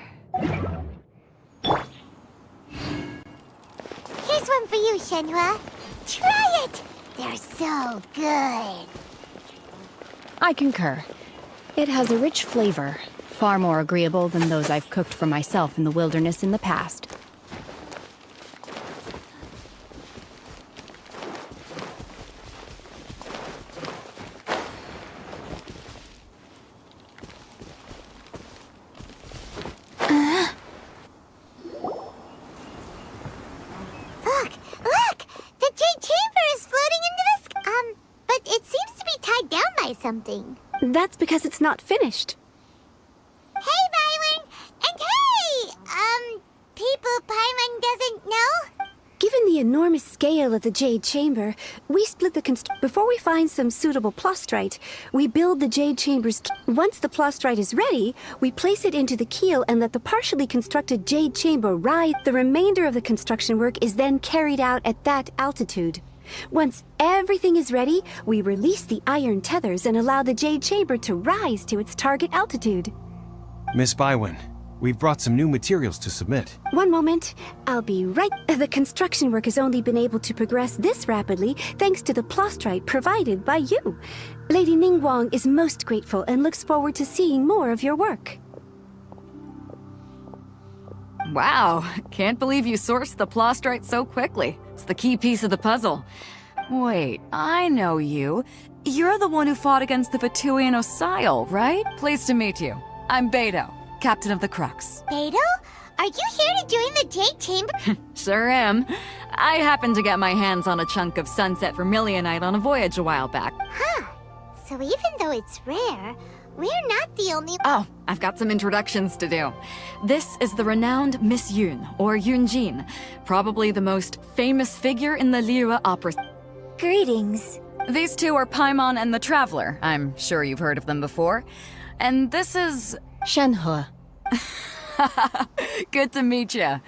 Here's one for you, Shenhe. Try it! They're so good. I concur. It has a rich flavor, far more agreeable than those I've cooked for myself in the wilderness in the past. Look! The Jade Chamber is floating into the sky. But it seems to be tied down by something. That's because it's not finished. Hey, Byron! And hey! People Paimon doesn't know? Given the enormous scale of the Jade Chamber, we split the before we find some suitable plastrite, we build the Jade Chamber's once the plastrite is ready, we place it into the keel and let the partially constructed Jade Chamber rise. The remainder of the construction work is then carried out at that altitude. Once everything is ready, we release the iron tethers and allow the Jade Chamber to rise to its target altitude. Miss Bywin, we've brought some new materials to submit. One moment. I'll be right. The construction work has only been able to progress this rapidly thanks to the plastrite provided by you. Lady Ningguang is most grateful and looks forward to seeing more of your work. Wow, can't believe you sourced the plastrite so quickly. It's the key piece of the puzzle. Wait, I know you. You're the one who fought against the Vatuian Osile, right? Pleased to meet you. I'm Beto, captain of the Crux. Beto? Are you here to join the Jade Chamber? Sure am. I happened to get my hands on a chunk of sunset vermilionite on a voyage a while back. Huh. So even though it's rare, we're not the only— Oh, I've got some introductions to do. This is the renowned Miss Yun, or Yunjin, probably the most famous figure in the Lyra opera. Greetings. These two are Paimon and the Traveler. I'm sure you've heard of them before. And this is— Shenhe. Good to meet you.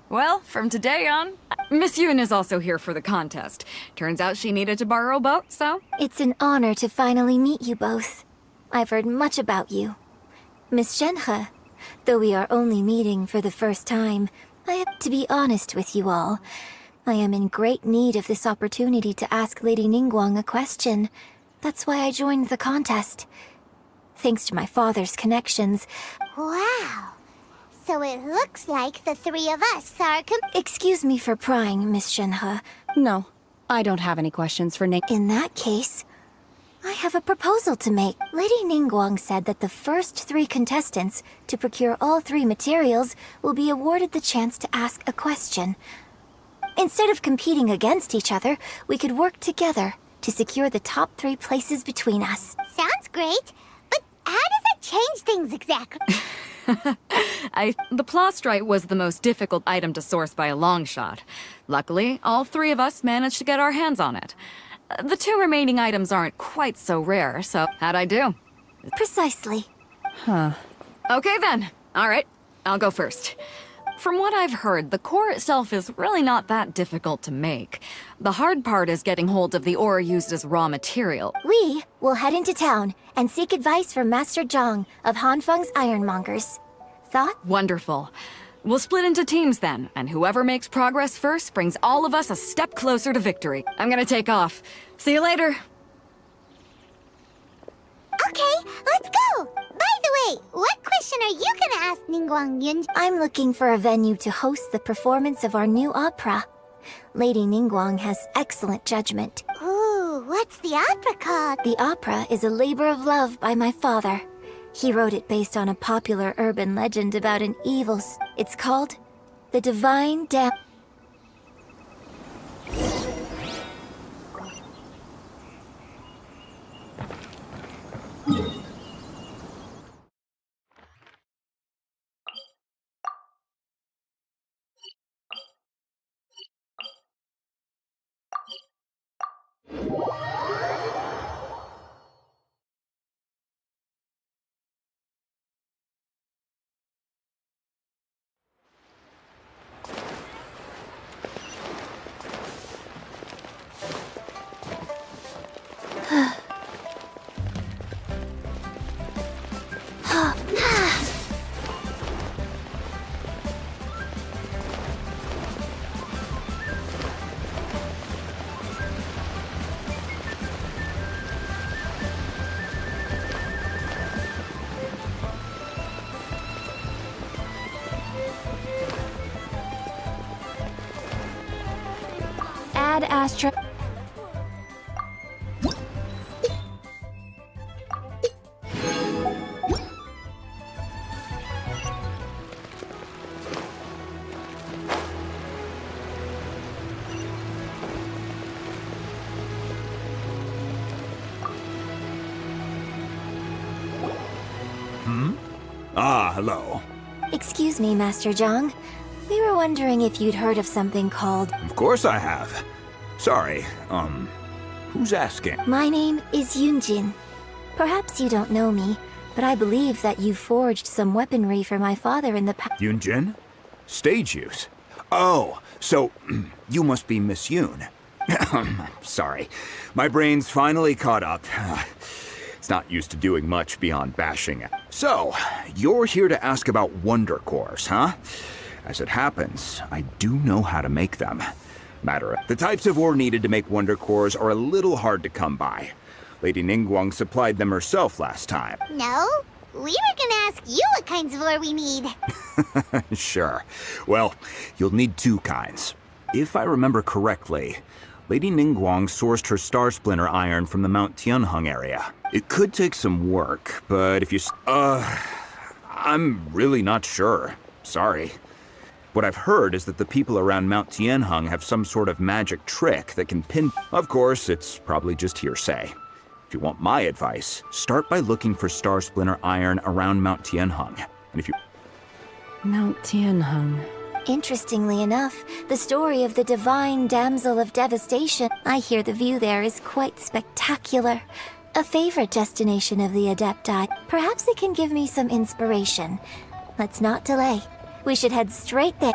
Well, from today on, Miss Yun is also here for the contest. Turns out she needed to borrow a boat, so— It's an honor to finally meet you both. I've heard much about you. Miss Shenhe, though we are only meeting for the first time, I have to be honest with you all. I am in great need of this opportunity to ask Lady Ningguang a question. That's why I joined the contest. Thanks to my father's connections. Wow. So it looks like the three of us are Excuse me for prying, Miss Shenhe. No, I don't have any questions for Nick. In that case, I have a proposal to make. Lady Ningguang said that the first 3 contestants to procure all 3 materials will be awarded the chance to ask a question. Instead of competing against each other, we could work together to secure the top 3 places between us. Sounds great, but how does it change things exactly? The plastrite was the most difficult item to source by a long shot. Luckily, all 3 of us managed to get our hands on it. The 2 remaining items aren't quite so rare, so how'd I do? Precisely. Huh. Okay then. Alright, I'll go first. From what I've heard, the core itself is really not that difficult to make. The hard part is getting hold of the ore used as raw material. We will head into town and seek advice from Master Zhang of Hanfeng's Ironmongers. Thought? Wonderful. We'll split into teams then, and whoever makes progress first brings all of us a step closer to victory. I'm gonna take off. See you later. Okay, let's go! By the way, what question are you gonna ask Ningguang Yun? I'm looking for a venue to host the performance of our new opera. Lady Ningguang has excellent judgment. Ooh, what's the opera called? The opera is a labor of love by my father. He wrote it based on a popular urban legend about an evil. It's called The Divine Dam. Add Astra. Ah, hello. Excuse me, Master Zhang. We were wondering if you'd heard of something called... Of course I have. Sorry, who's asking? My name is Yunjin. Perhaps you don't know me, but I believe that you forged some weaponry for my father in the past. Yunjin? Stage use? Oh, so you must be Miss Yoon. Sorry, my brain's finally caught up. It's not used to doing much beyond bashing it. So, you're here to ask about Wonder Cores, huh? As it happens, I do know how to make them. The types of ore needed to make Wonder Cores are a little hard to come by. Lady Ningguang supplied them herself last time. No, we were gonna ask you what kinds of ore we need. Sure. Well, you'll need two kinds. If I remember correctly, Lady Ningguang sourced her Star Splinter iron from the Mount Tianheng area. It could take some work, but if you... I'm really not sure. Sorry. What I've heard is that the people around Mount Tianheng have some sort of magic trick that can pin... Of course, it's probably just hearsay. If you want my advice, start by looking for Star Splinter iron around Mount Tianheng. And if you... Mount Tianheng. Interestingly enough, the story of the divine damsel of devastation, I hear the view there is quite spectacular. A favorite destination of the Adepti. Perhaps it can give me some inspiration. Let's not delay. We should head straight there.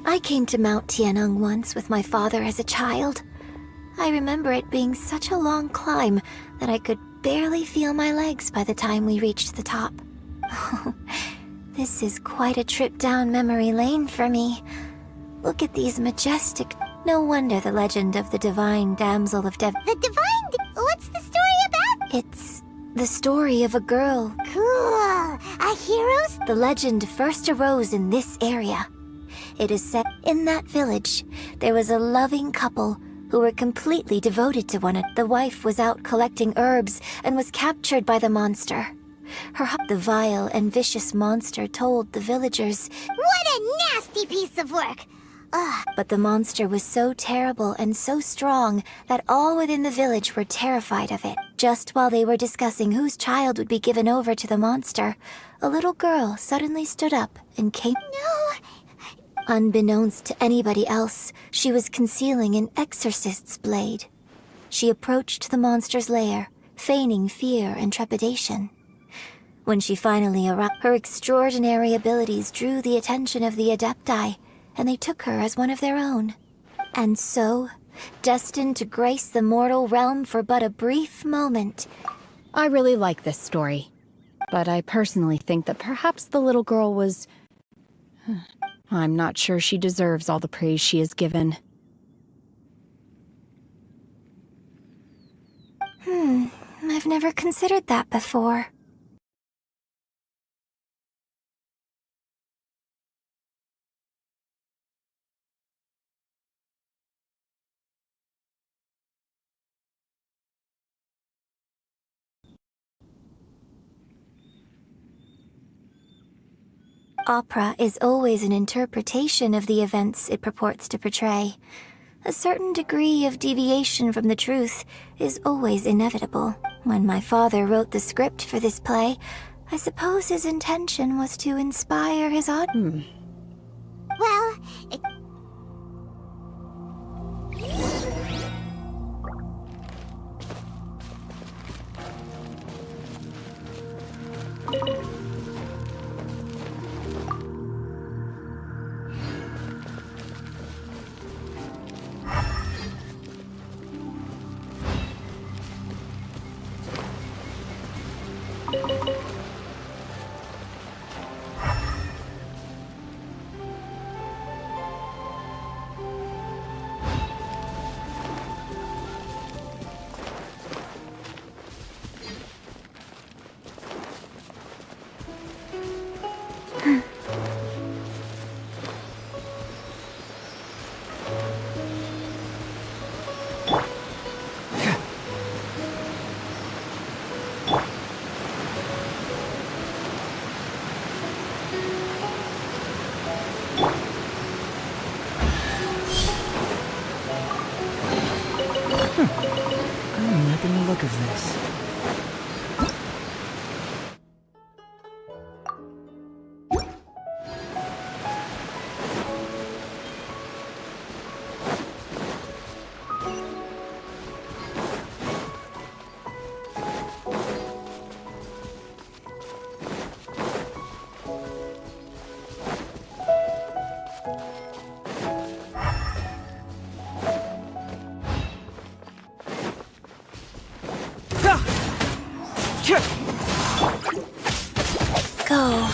I came to Mount Tianheng once with my father as a child. I remember it being such a long climb that I could barely feel my legs by the time we reached the top. This is quite a trip down memory lane for me. Look at these majestic... No wonder the legend of the divine damsel of The divine... What's the story about? It's the story of a girl. Cool. A hero's... The legend first arose in this area. It is said in that village, there was a loving couple who were completely devoted to one another. The wife was out collecting herbs and was captured by the monster. The vile and vicious monster told the villagers, "What a nasty piece of work!" Ugh. But the monster was so terrible and so strong that all within the village were terrified of it. Just while they were discussing whose child would be given over to the monster, a little girl suddenly stood up and came. No! Unbeknownst to anybody else, she was concealing an exorcist's blade. She approached the monster's lair, feigning fear and trepidation. When she finally arrived, her extraordinary abilities drew the attention of the Adepti, and they took her as one of their own. And so, destined to grace the mortal realm for but a brief moment. I really like this story, but I personally think that perhaps the little girl was... I'm not sure she deserves all the praise she is given. I've never considered that before. Opera is always an interpretation of the events it purports to portray. A certain degree of deviation from the truth is always inevitable. When my father wrote the script for this play, I suppose his intention was to inspire his audience. Well, I'm liking the look of this. Go.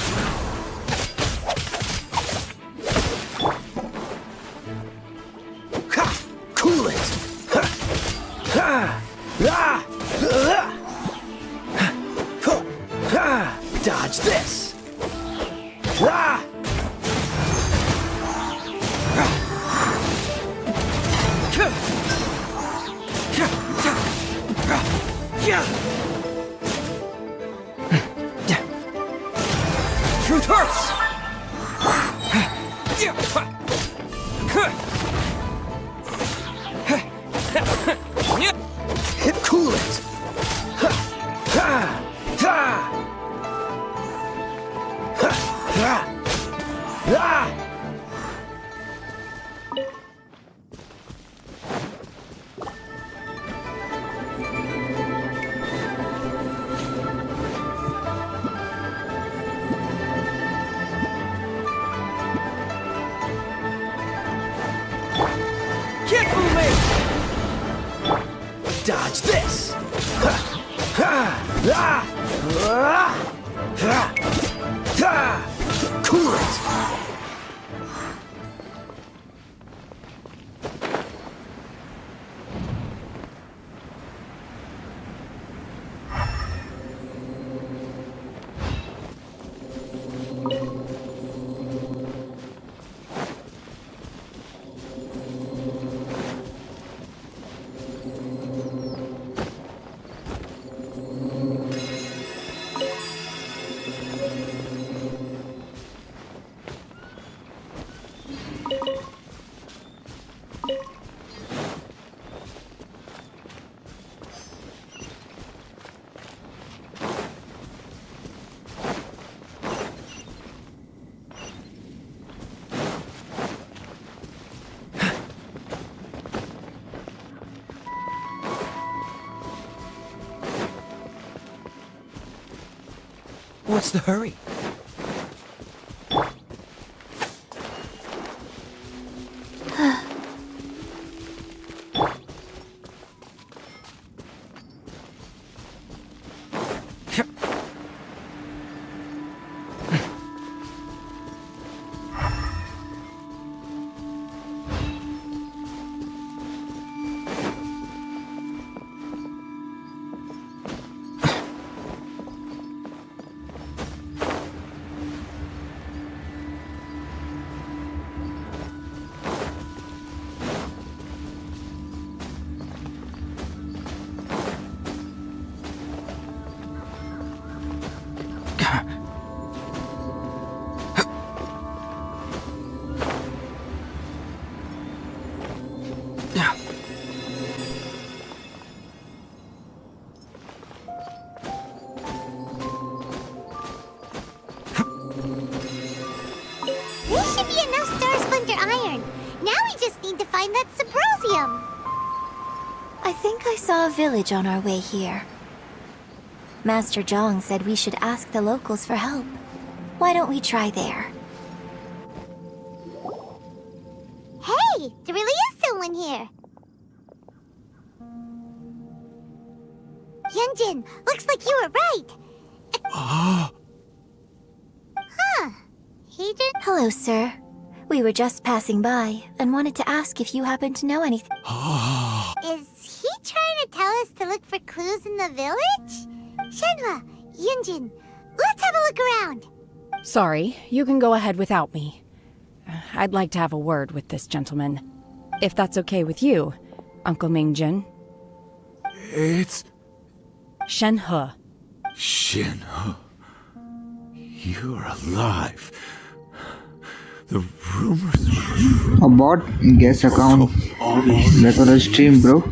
Cool it! Dodge this! Truth hurts! Cool it! Dodge this! Cool it! What's the hurry? I think I saw a village on our way here. Master Zhang said we should ask the locals for help. Why don't we try there? Hey, there really is someone here. Yunjin, looks like you were right. Huh. He didn't... Hello, sir. We were just passing by and wanted to ask if you happen to know anything. Is he trying to tell us to look for clues in the village? Shenhua, Yunjin, let's have a look around. Sorry, you can go ahead without me. I'd like to have a word with this gentleman. If that's okay with you, Uncle Mingjin. It's... Shenhe. Shenhe. You're alive. The rumors A bot guess account. Record a stream, bro.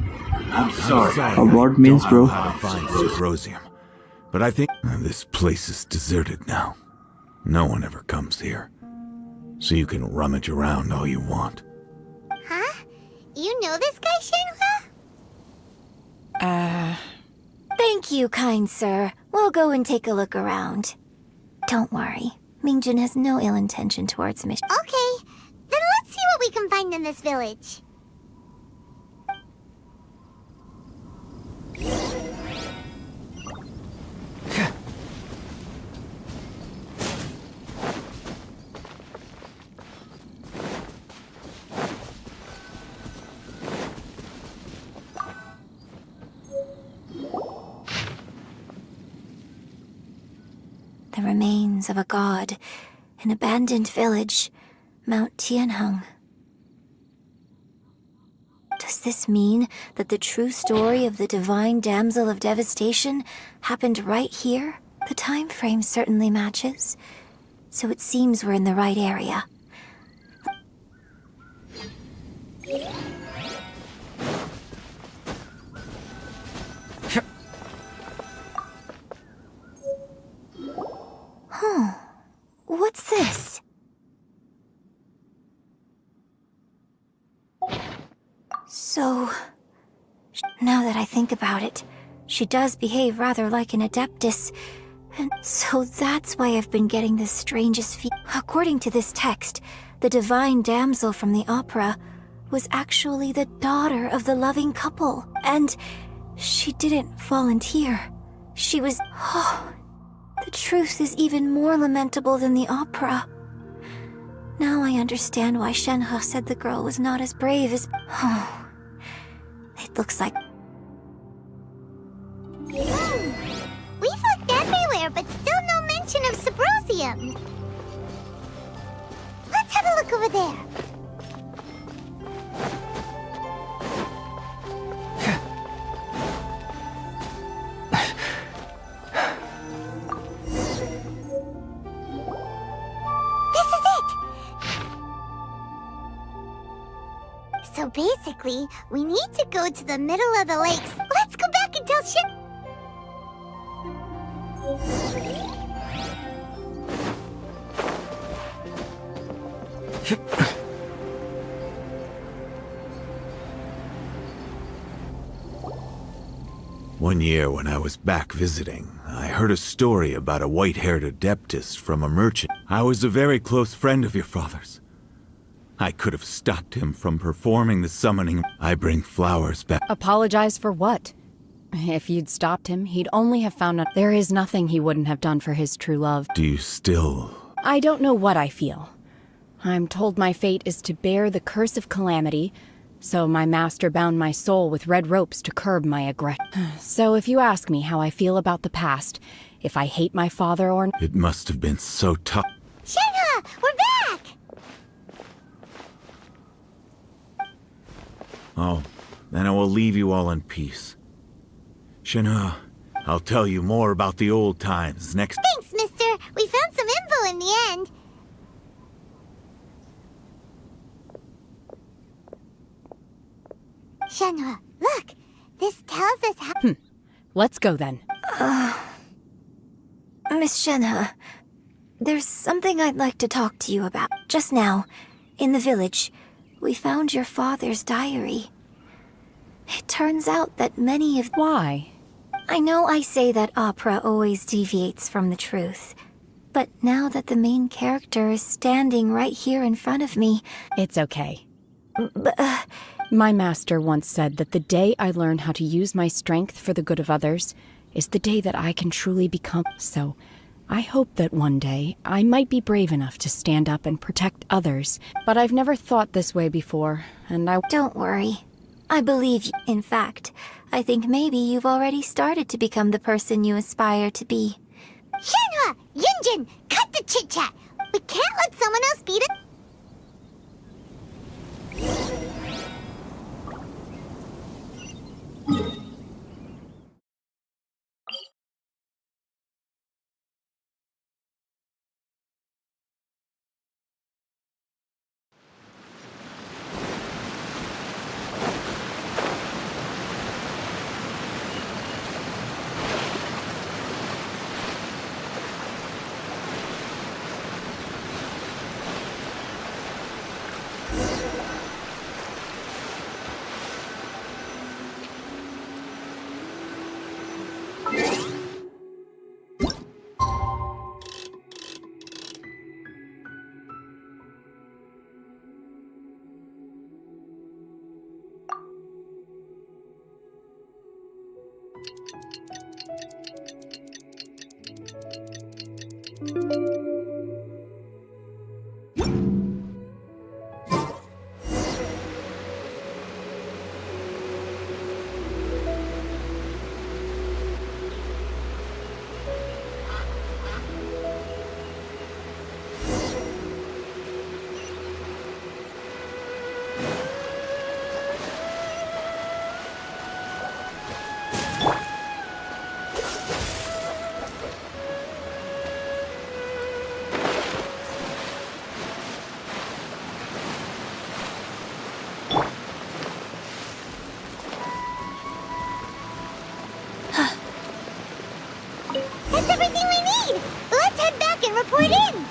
I'm sorry. A bot means, bro. How to find Symposium, but I think this place is deserted now. No one ever comes here, so you can rummage around all you want. Huh? You know this guy, Shenhua? Thank you, kind sir. We'll go and take a look around. Don't worry. Mingjin has no ill intention towards mission. Okay, then let's see what we can find in this village. The remains of a god, an abandoned village, Mount Tianheng. Does this mean that the true story of the divine damsel of devastation happened right here? The time frame certainly matches, so it seems we're in the right area. Huh. What's this? So, now that I think about it, she does behave rather like an adeptus, and so that's why I've been getting this strangest feeling. According to this text, the divine damsel from the opera was actually the daughter of the loving couple, and she didn't volunteer. She was... Oh, the truth is even more lamentable than the opera. Now I understand why Shenhe said the girl was not as brave as... Oh, it looks like... We've looked everywhere, but still no mention of Symposium. Let's have a look over there. So basically, we need to go to the middle of the lakes. Let's go back and tell Shen... One year when I was back visiting, I heard a story about a white-haired adeptus from a merchant. I was a very close friend of your father's. I could have stopped him from performing the summoning. I bring flowers back. Apologize for what? If you'd stopped him, he'd only have found out there is nothing he wouldn't have done for his true love. Do you still... I don't know what I feel. I'm told my fate is to bear the curse of calamity, so my master bound my soul with red ropes to curb my aggression. So if you ask me how I feel about the past, if I hate my father or... It must have been so tough. Shenhe, we're back! Oh, then I will leave you all in peace. Shenhe, I'll tell you more about the old times next... Thanks, mister. We found some info in the end. Shenhe, look! This tells us how... Let's go then. Miss Shenhe, there's something I'd like to talk to you about. Just now, in the village, we found your father's diary. It turns out that many of... Why? I know I say that opera always deviates from the truth, but now that the main character is standing right here in front of me... It's okay. But, My master once said that the day I learn how to use my strength for the good of others is the day that I can truly become... So, I hope that one day I might be brave enough to stand up and protect others. But I've never thought this way before, and I... Don't worry. I believe you. In fact, I think maybe you've already started to become the person you aspire to be. Shenhe! Yunjin! Cut the chit-chat! We can't let someone else beat it! That's everything we need! Let's head back and report in!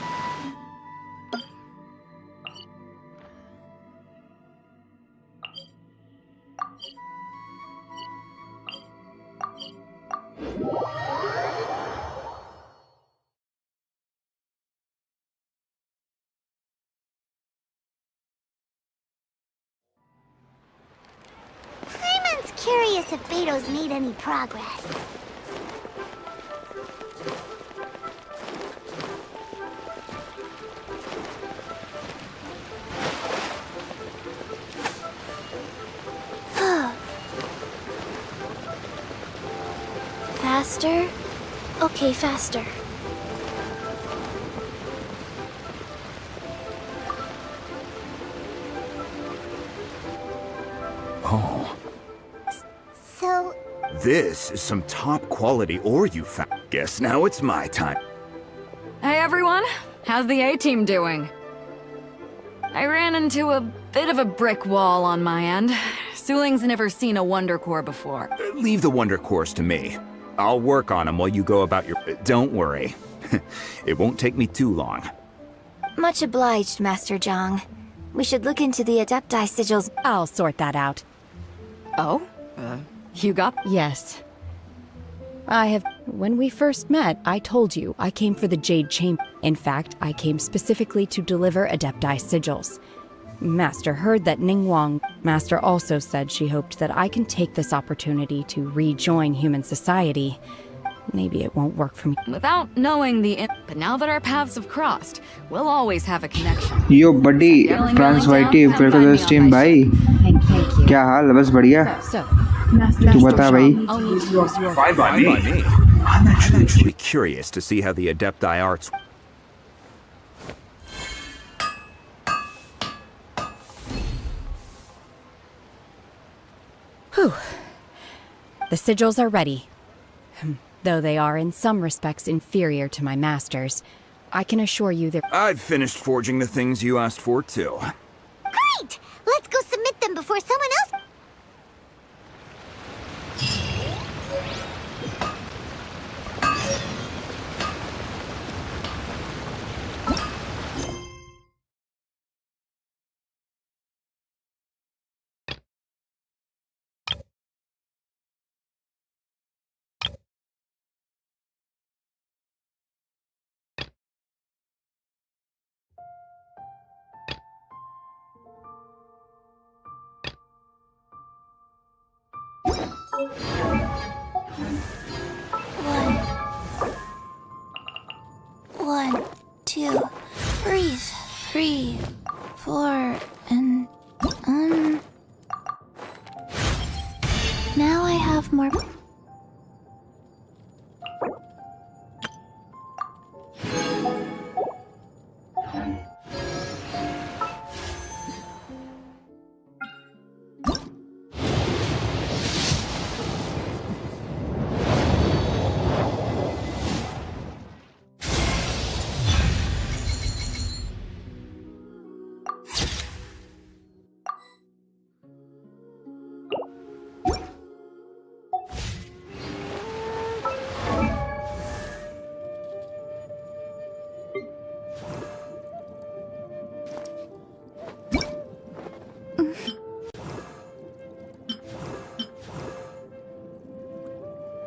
Paimon's curious if Beto's made any progress. Faster? Okay, faster. Oh. So... This is some top-quality ore you found. Guess now it's my time. Hey everyone, how's the A-team doing? I ran into a bit of a brick wall on my end. Suling's never seen a Wonder Core before. Leave the Wonder Cores to me. I'll work on them while you go about your... Don't worry. It won't take me too long. Much obliged, Master Zhang. We should look into the Adepti sigils. I'll sort that out. Oh? You got... Yes. I have... When we first met, I told you I came for the Jade Chamber. In fact, I came specifically to deliver Adepti sigils. Master heard that Ningguang. Master also said she hoped that I can take this opportunity to rejoin human society. Maybe it won't work for me. Without knowing but now that our paths have crossed, we'll always have a connection. Yo बड़ी फ्रांस वाइटी welcome to stream भाई क्या हाल बस बढ़िया तू बता भाई Fine by me. I'm actually curious to see how the Adepti arts. Whew. The sigils are ready. Though they are in some respects inferior to my master's, I can assure you that I've finished forging the things you asked for, too. Great! Let's go submit them before someone else... One, two, breathe, 3, 4, and, now I have more...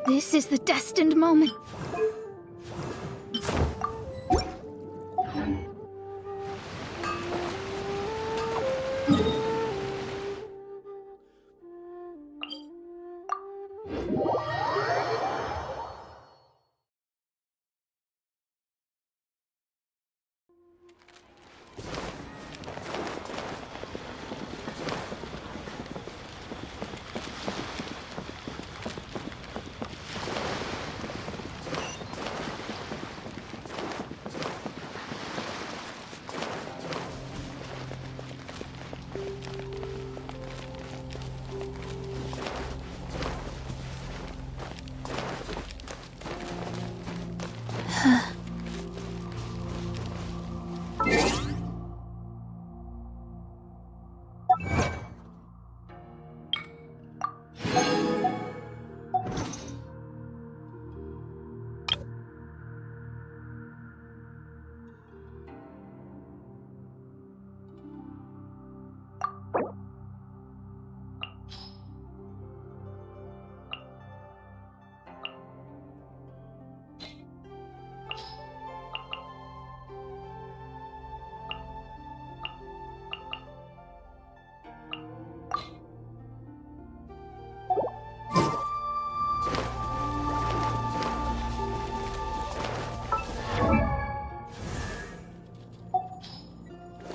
This is the destined moment.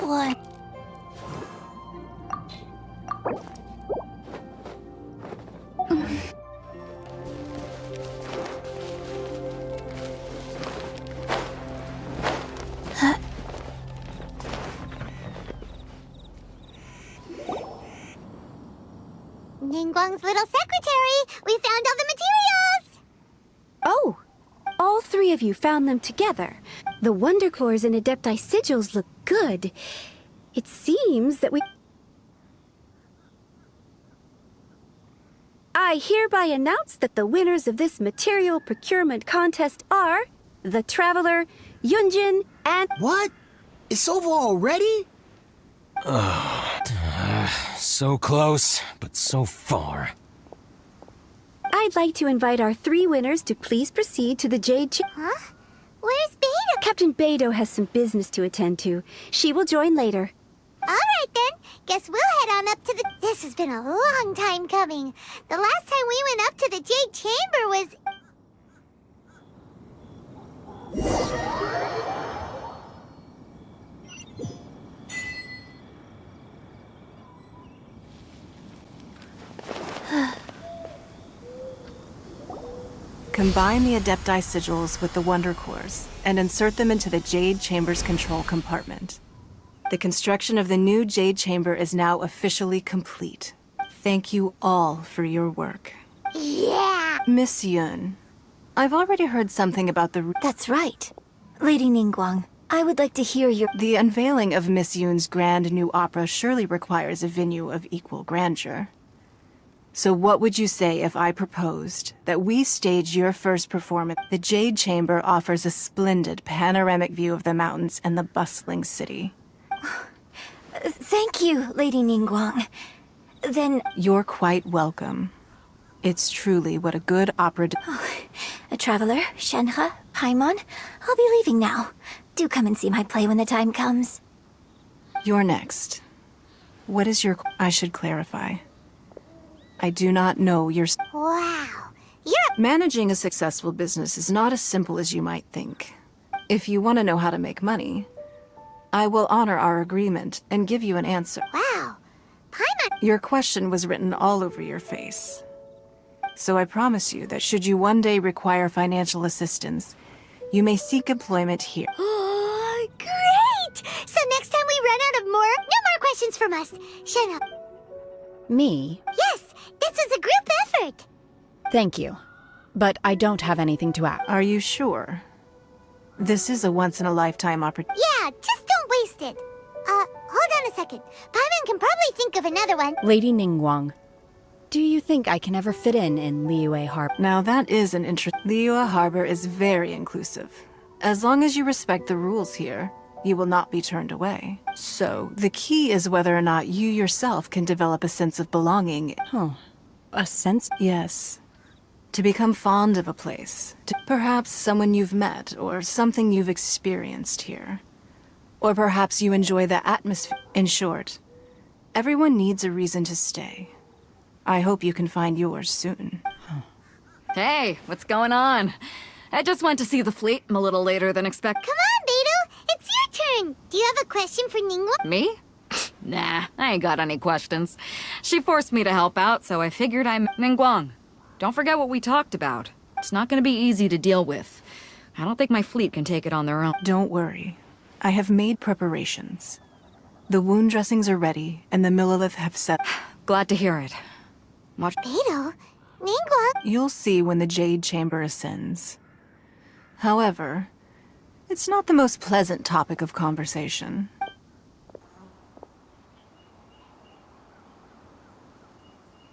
What? Ningguang's little secretary! We found all the materials! Oh! All 3 of you found them together. The Wonder Cores and Adepti sigils look good. It seems that we... I hereby announce that the winners of this material procurement contest are... the Traveler, Yunjin, and... What? It's over already? So close, but so far. I'd like to invite our 3 winners to please proceed to the Jade Chamber. Huh? Where's Beidou? Captain Beidou has some business to attend to. She will join later. Alright then, guess we'll head on up to the... This has been a long time coming. The last time we went up to the Jade Chamber was... Combine the Adepti sigils with the Wonder Cores and insert them into the Jade Chamber's control compartment. The construction of the new Jade Chamber is now officially complete. Thank you all for your work. Yeah! Miss Yun, I've already heard something about the... That's right. Lady Ningguang, I would like to hear your... The unveiling of Miss Yun's grand new opera surely requires a venue of equal grandeur. So what would you say if I proposed that we stage your first performance? The Jade Chamber offers a splendid panoramic view of the mountains and the bustling city. Thank you, Lady Ningguang. Then... You're quite welcome. It's truly what a good opera... A traveler, Shenhe, Paimon, I'll be leaving now. Do come and see my play when the time comes. You're next. What is your... I should clarify. I do not know your... Wow. Managing a successful business is not as simple as you might think. If you want to know how to make money, I will honor our agreement and give you an answer. Wow. Paimon... Your question was written all over your face. So I promise you that should you one day require financial assistance, you may seek employment here. Oh, great! So next time we run out of no more questions from us. Shenhe. Me? Yes, this is a group effort. Thank you. But I don't have anything to add. Are you sure? This is a once-in-a-lifetime opportunity. Yeah, just don't waste it. Hold on a second. Paimon can probably think of another one. Lady Ningguang, do you think I can ever fit in Liyue Harbor? Now that is an Liyue Harbor is very inclusive. As long as you respect the rules here, you will not be turned away. So, the key is whether or not you yourself can develop a sense of belonging. Oh, a sense? Yes. To become fond of a place. Perhaps someone you've met, or something you've experienced here. Or perhaps you enjoy the atmosphere. In short, everyone needs a reason to stay. I hope you can find yours soon. Hey, what's going on? I just went to see the fleet. I'm a little later than expected. Come on, Beidou! It's your turn! Do you have a question for Ningguang? Me? Nah, I ain't got any questions. She forced me to help out, so I figured I'm... Ningguang, don't forget what we talked about. It's not gonna be easy to deal with. I don't think my fleet can take it on their own. Don't worry. I have made preparations. The wound dressings are ready, and the Millilith have set... Glad to hear it. Watch... Beidou? Ningguang? You'll see when the Jade Chamber ascends. However, it's not the most pleasant topic of conversation.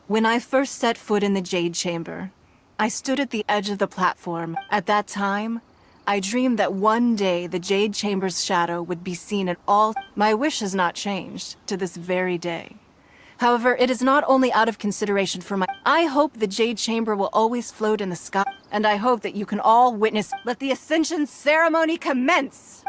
When I first set foot in the Jade Chamber, I stood at the edge of the platform. At that time, I dreamed that one day the Jade Chamber's shadow would be seen at all. My wish has not changed to this very day. However, it is not only out of consideration for my... I hope the Jade Chamber will always float in the sky, and I hope that you can all witness... Let the Ascension ceremony commence!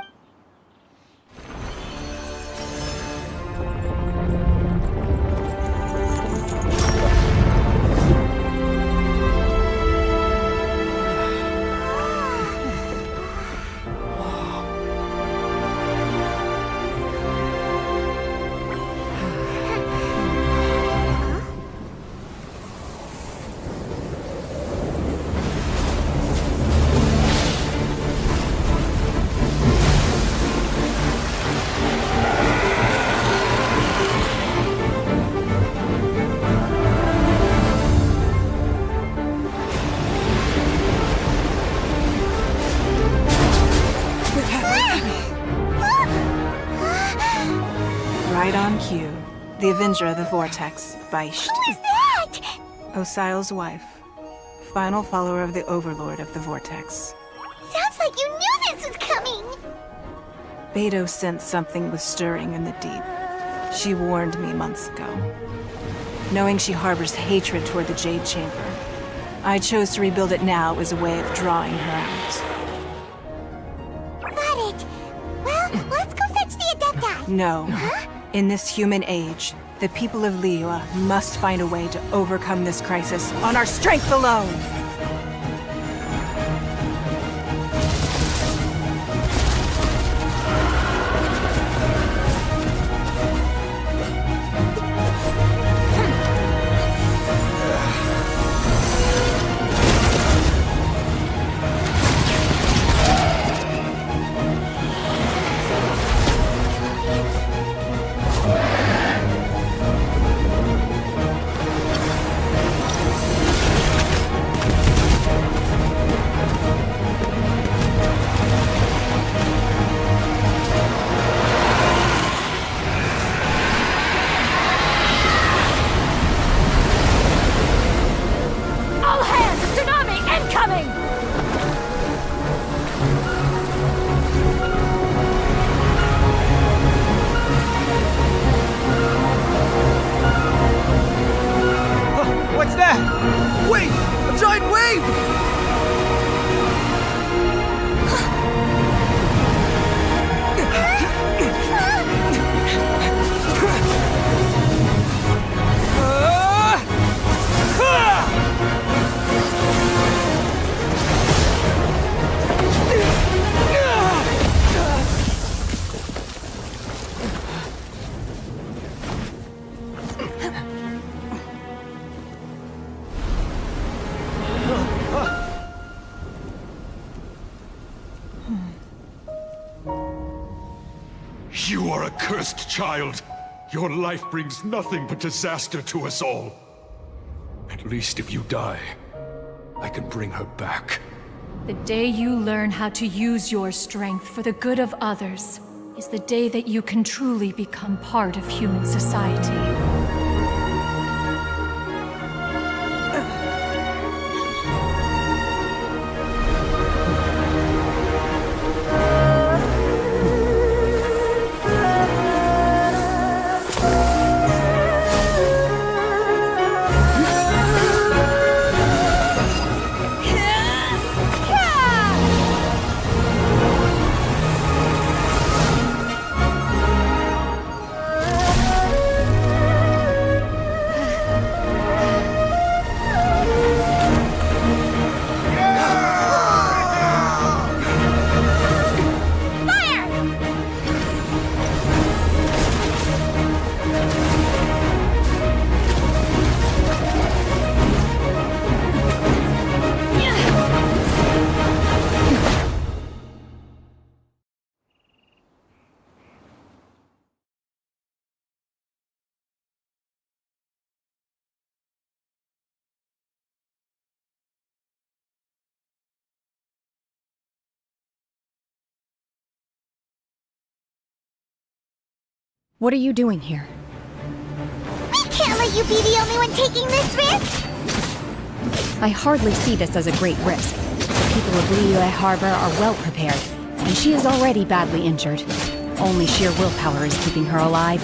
Right on cue. The Avenger of the Vortex, Beisht. Who is that? Osial's wife. Final follower of the Overlord of the Vortex. Sounds like you knew this was coming! Beidou sensed something was stirring in the deep. She warned me months ago. Knowing she harbors hatred toward the Jade Chamber, I chose to rebuild it now as a way of drawing her out. Got it. Well, let's go fetch the Adepti. No. In this human age, the people of Liyue must find a way to overcome this crisis on our strength alone! What's that? Wait! A giant wave! You are a cursed child. Your life brings nothing but disaster to us all. At least if you die, I can bring her back. The day you learn how to use your strength for the good of others is the day that you can truly become part of human society. What are you doing here? We can't let you be the only one taking this risk! I hardly see this as a great risk. The people of Liyue Harbor are well prepared, and she is already badly injured. Only sheer willpower is keeping her alive.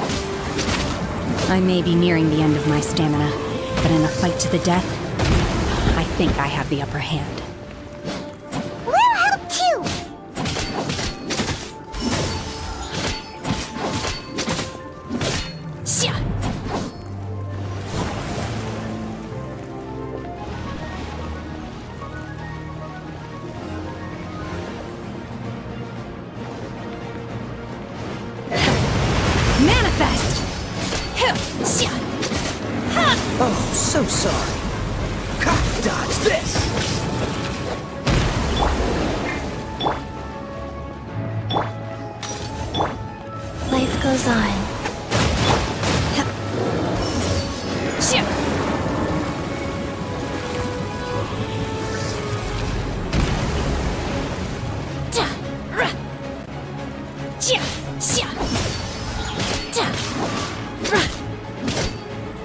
I may be nearing the end of my stamina, but in a fight to the death, I think I have the upper hand. We'll help too! Manifest! Oh, so sorry. Dodge this! Life goes on.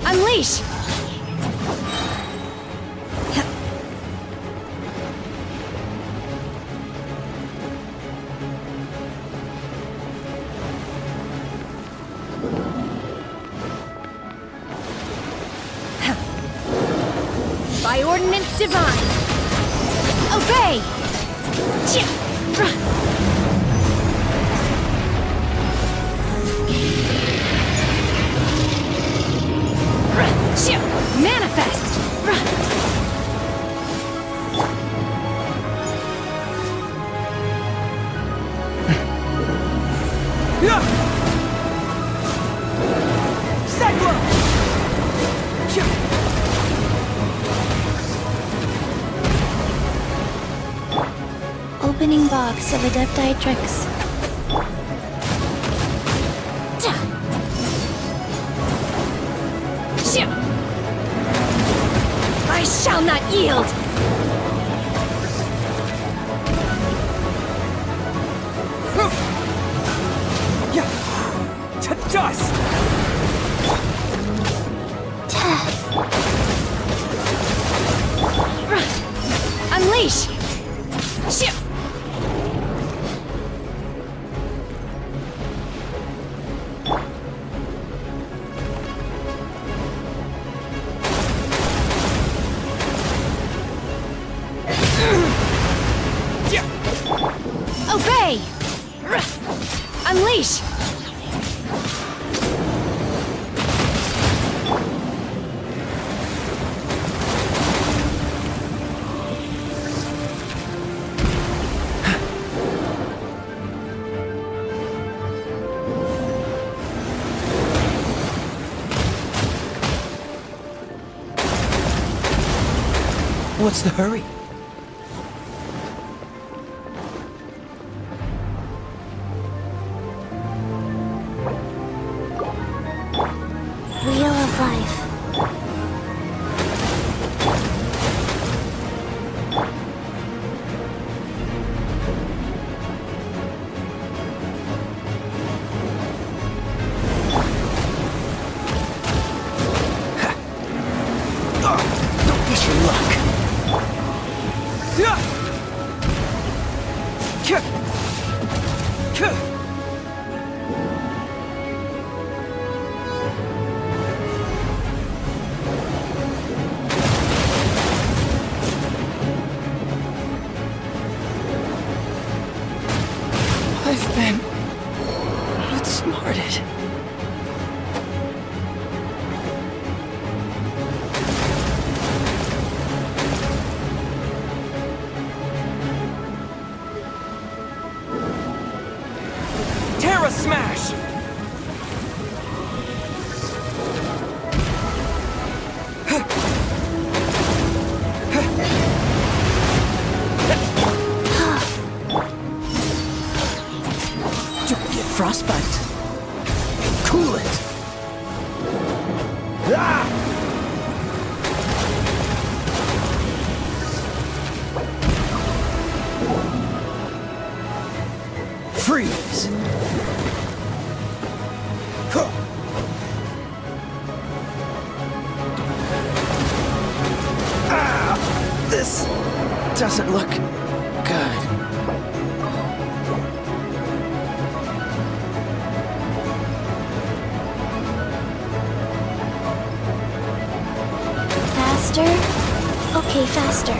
Unleash! By ordinance divine. Obey! Manifest! Opening box of Adepti tricks. I shall not yield! To dust! Unleash! Obey! Unleash! What's the hurry? Wheel of Life. Don't push your luck. I've been outsmarted. Terra Smash! Don't get frostbite. Cool it. Ah! Freeze. This doesn't look good. Faster? Okay, faster.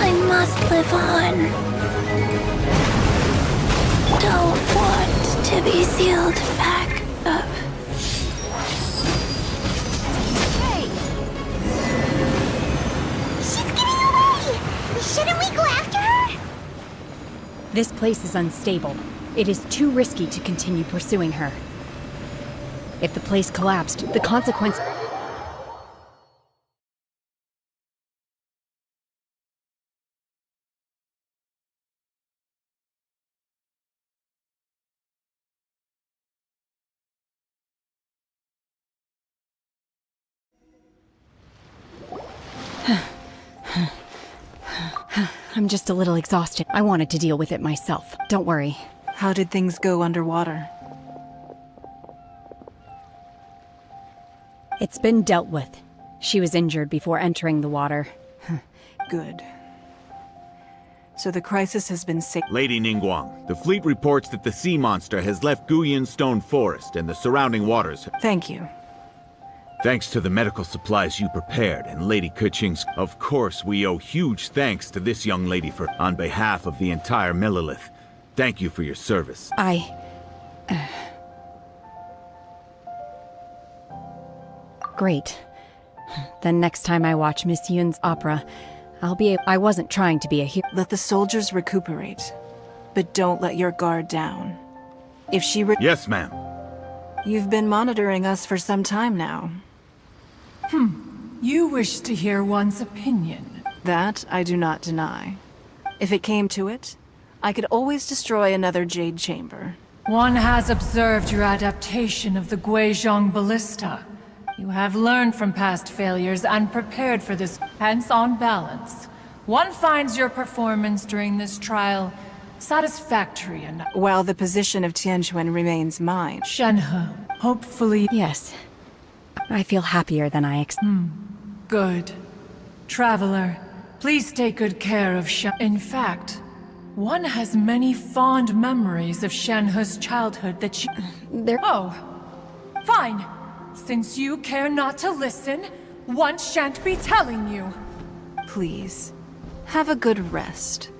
I must live on. Don't want to be sealed back up. Hey! She's getting away! Shouldn't we go after her? This place is unstable. It is too risky to continue pursuing her. If the place collapsed, the consequence... I'm just a little exhausted. I wanted to deal with it myself. Don't worry. How did things go underwater? It's been dealt with. She was injured before entering the water. Good. So the crisis has been saved. Lady Ningguang, the fleet reports that the sea monster has left Guyan Stone Forest and the surrounding waters. Thank you. Thanks to the medical supplies you prepared and Lady Keqing's. Of course, we owe huge thanks to this young lady on behalf of the entire Millelith. Thank you for your service. Great. Then next time I watch Miss Yun's opera, I wasn't trying to be a hero. Let the soldiers recuperate. But don't let your guard down. If she Yes, ma'am. You've been monitoring us for some time now. You wish to hear one's opinion. That I do not deny. If it came to it, I could always destroy another Jade Chamber. One has observed your adaptation of the Guizhong Ballista. You have learned from past failures and prepared for this. Hence, on balance, one finds your performance during this trial satisfactory enough. While the position of Tianquan remains mine. Shenhe, hopefully... Yes. I feel happier than I Good. Traveler, please take good care of Shen. In fact, one has many fond memories of Shenhe's childhood that she... Oh, fine. Since you care not to listen, one shan't be telling you. Please, have a good rest.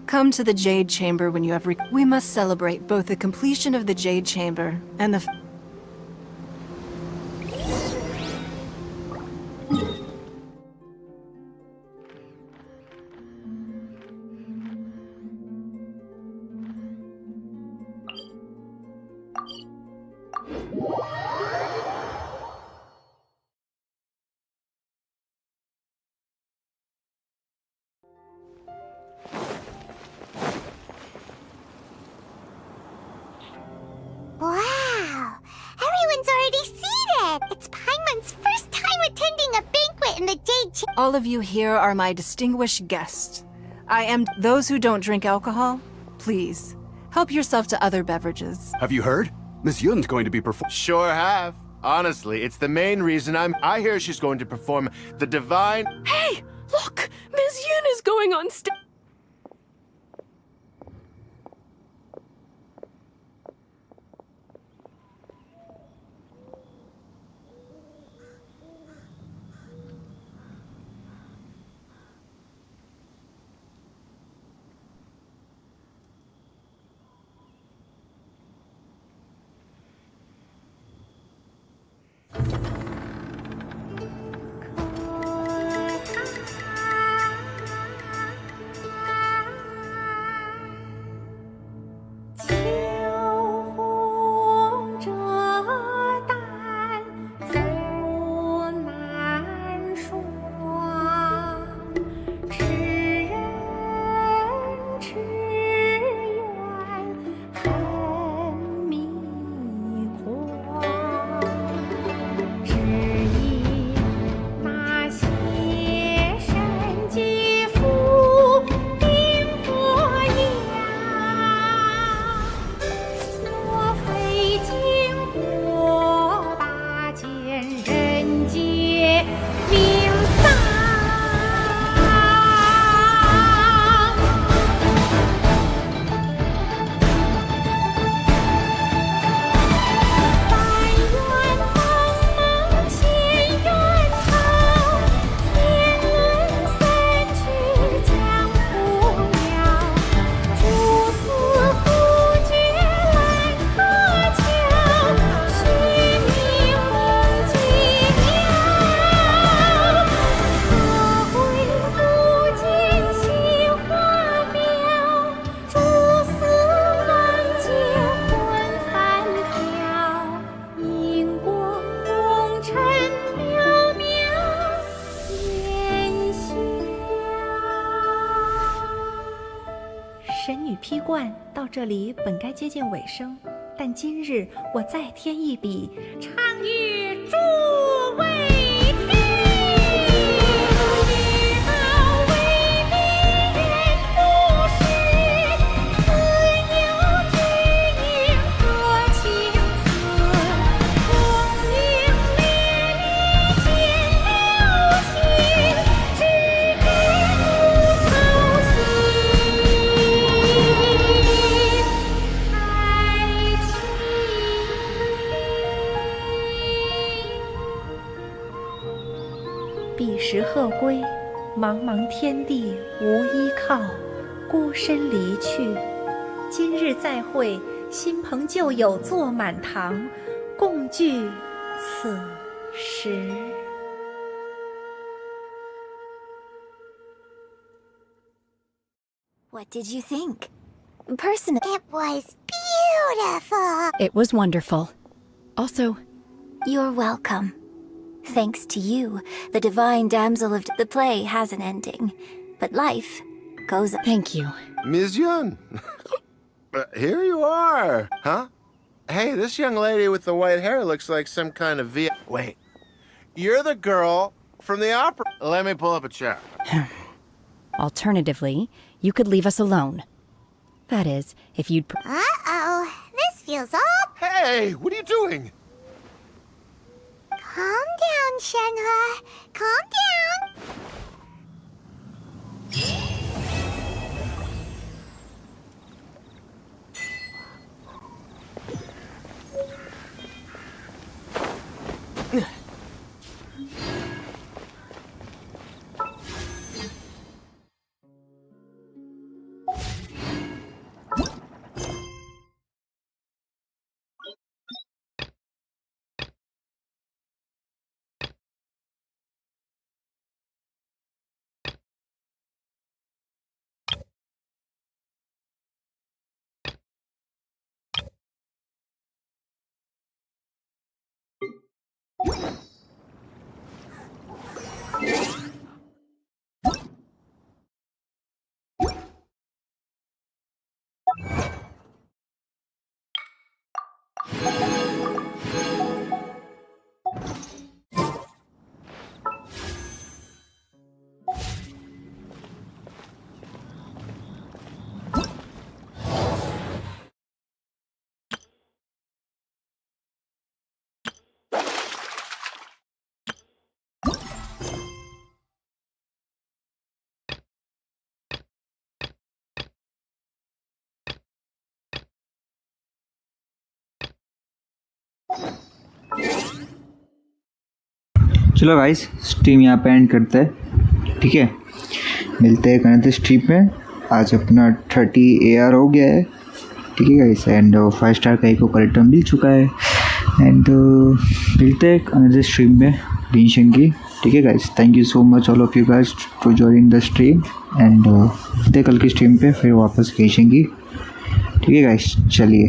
Come to the Jade Chamber when you have We must celebrate both the completion of the Jade Chamber and the... Wow! Everyone's already seated! It's Paimon's first time attending a banquet in the Jade Chamber. All of you here are my distinguished guests. I am... Those who don't drink alcohol, please, help yourself to other beverages. Have you heard? Miss Yun's going to be performing. Sure have. Honestly, it's the main reason I hear she's going to perform the divine... Hey! Look! Miss Yun is going on stage!批冠到这里本该接近尾声，但今日我再添一笔，唱与诸位听。茫茫天地无依靠，孤身离去。今日再会，新朋旧友坐满堂，共聚此时。What did you think? Personally, it was beautiful. It was wonderful. Also, you're welcome. Thanks to you, the divine damsel of the play has an ending, but life goes on. Thank you. Ms. Yun. Here you are, huh? Hey, this young lady with the white hair looks like some kind of Wait, you're the girl from the opera. Let me pull up a chair. Alternatively, you could leave us alone. That is, if you'd... Uh-oh, this feels all... Hey, what are you doing? Calm down, Shenhe. Calm down. चलो guys, stream यहाँ पे and करते हैं, ठीक है। मिलते हैं अगले स्ट्रीम में। आज अपना 30 AR हो गया है, ठीक है गाइस, एंड 5 स्टार का एक करेक्टर मिल चुका है। एंड मिलते हैं अगले स्ट्रीम में गेंशिन की, ठीक है guys. Thank you so much all of you guys to join the stream. And मिलते हैं कल की स्ट्रीम पे फिर वापस गेंशिन की, ठीक है गाइस। चलिए।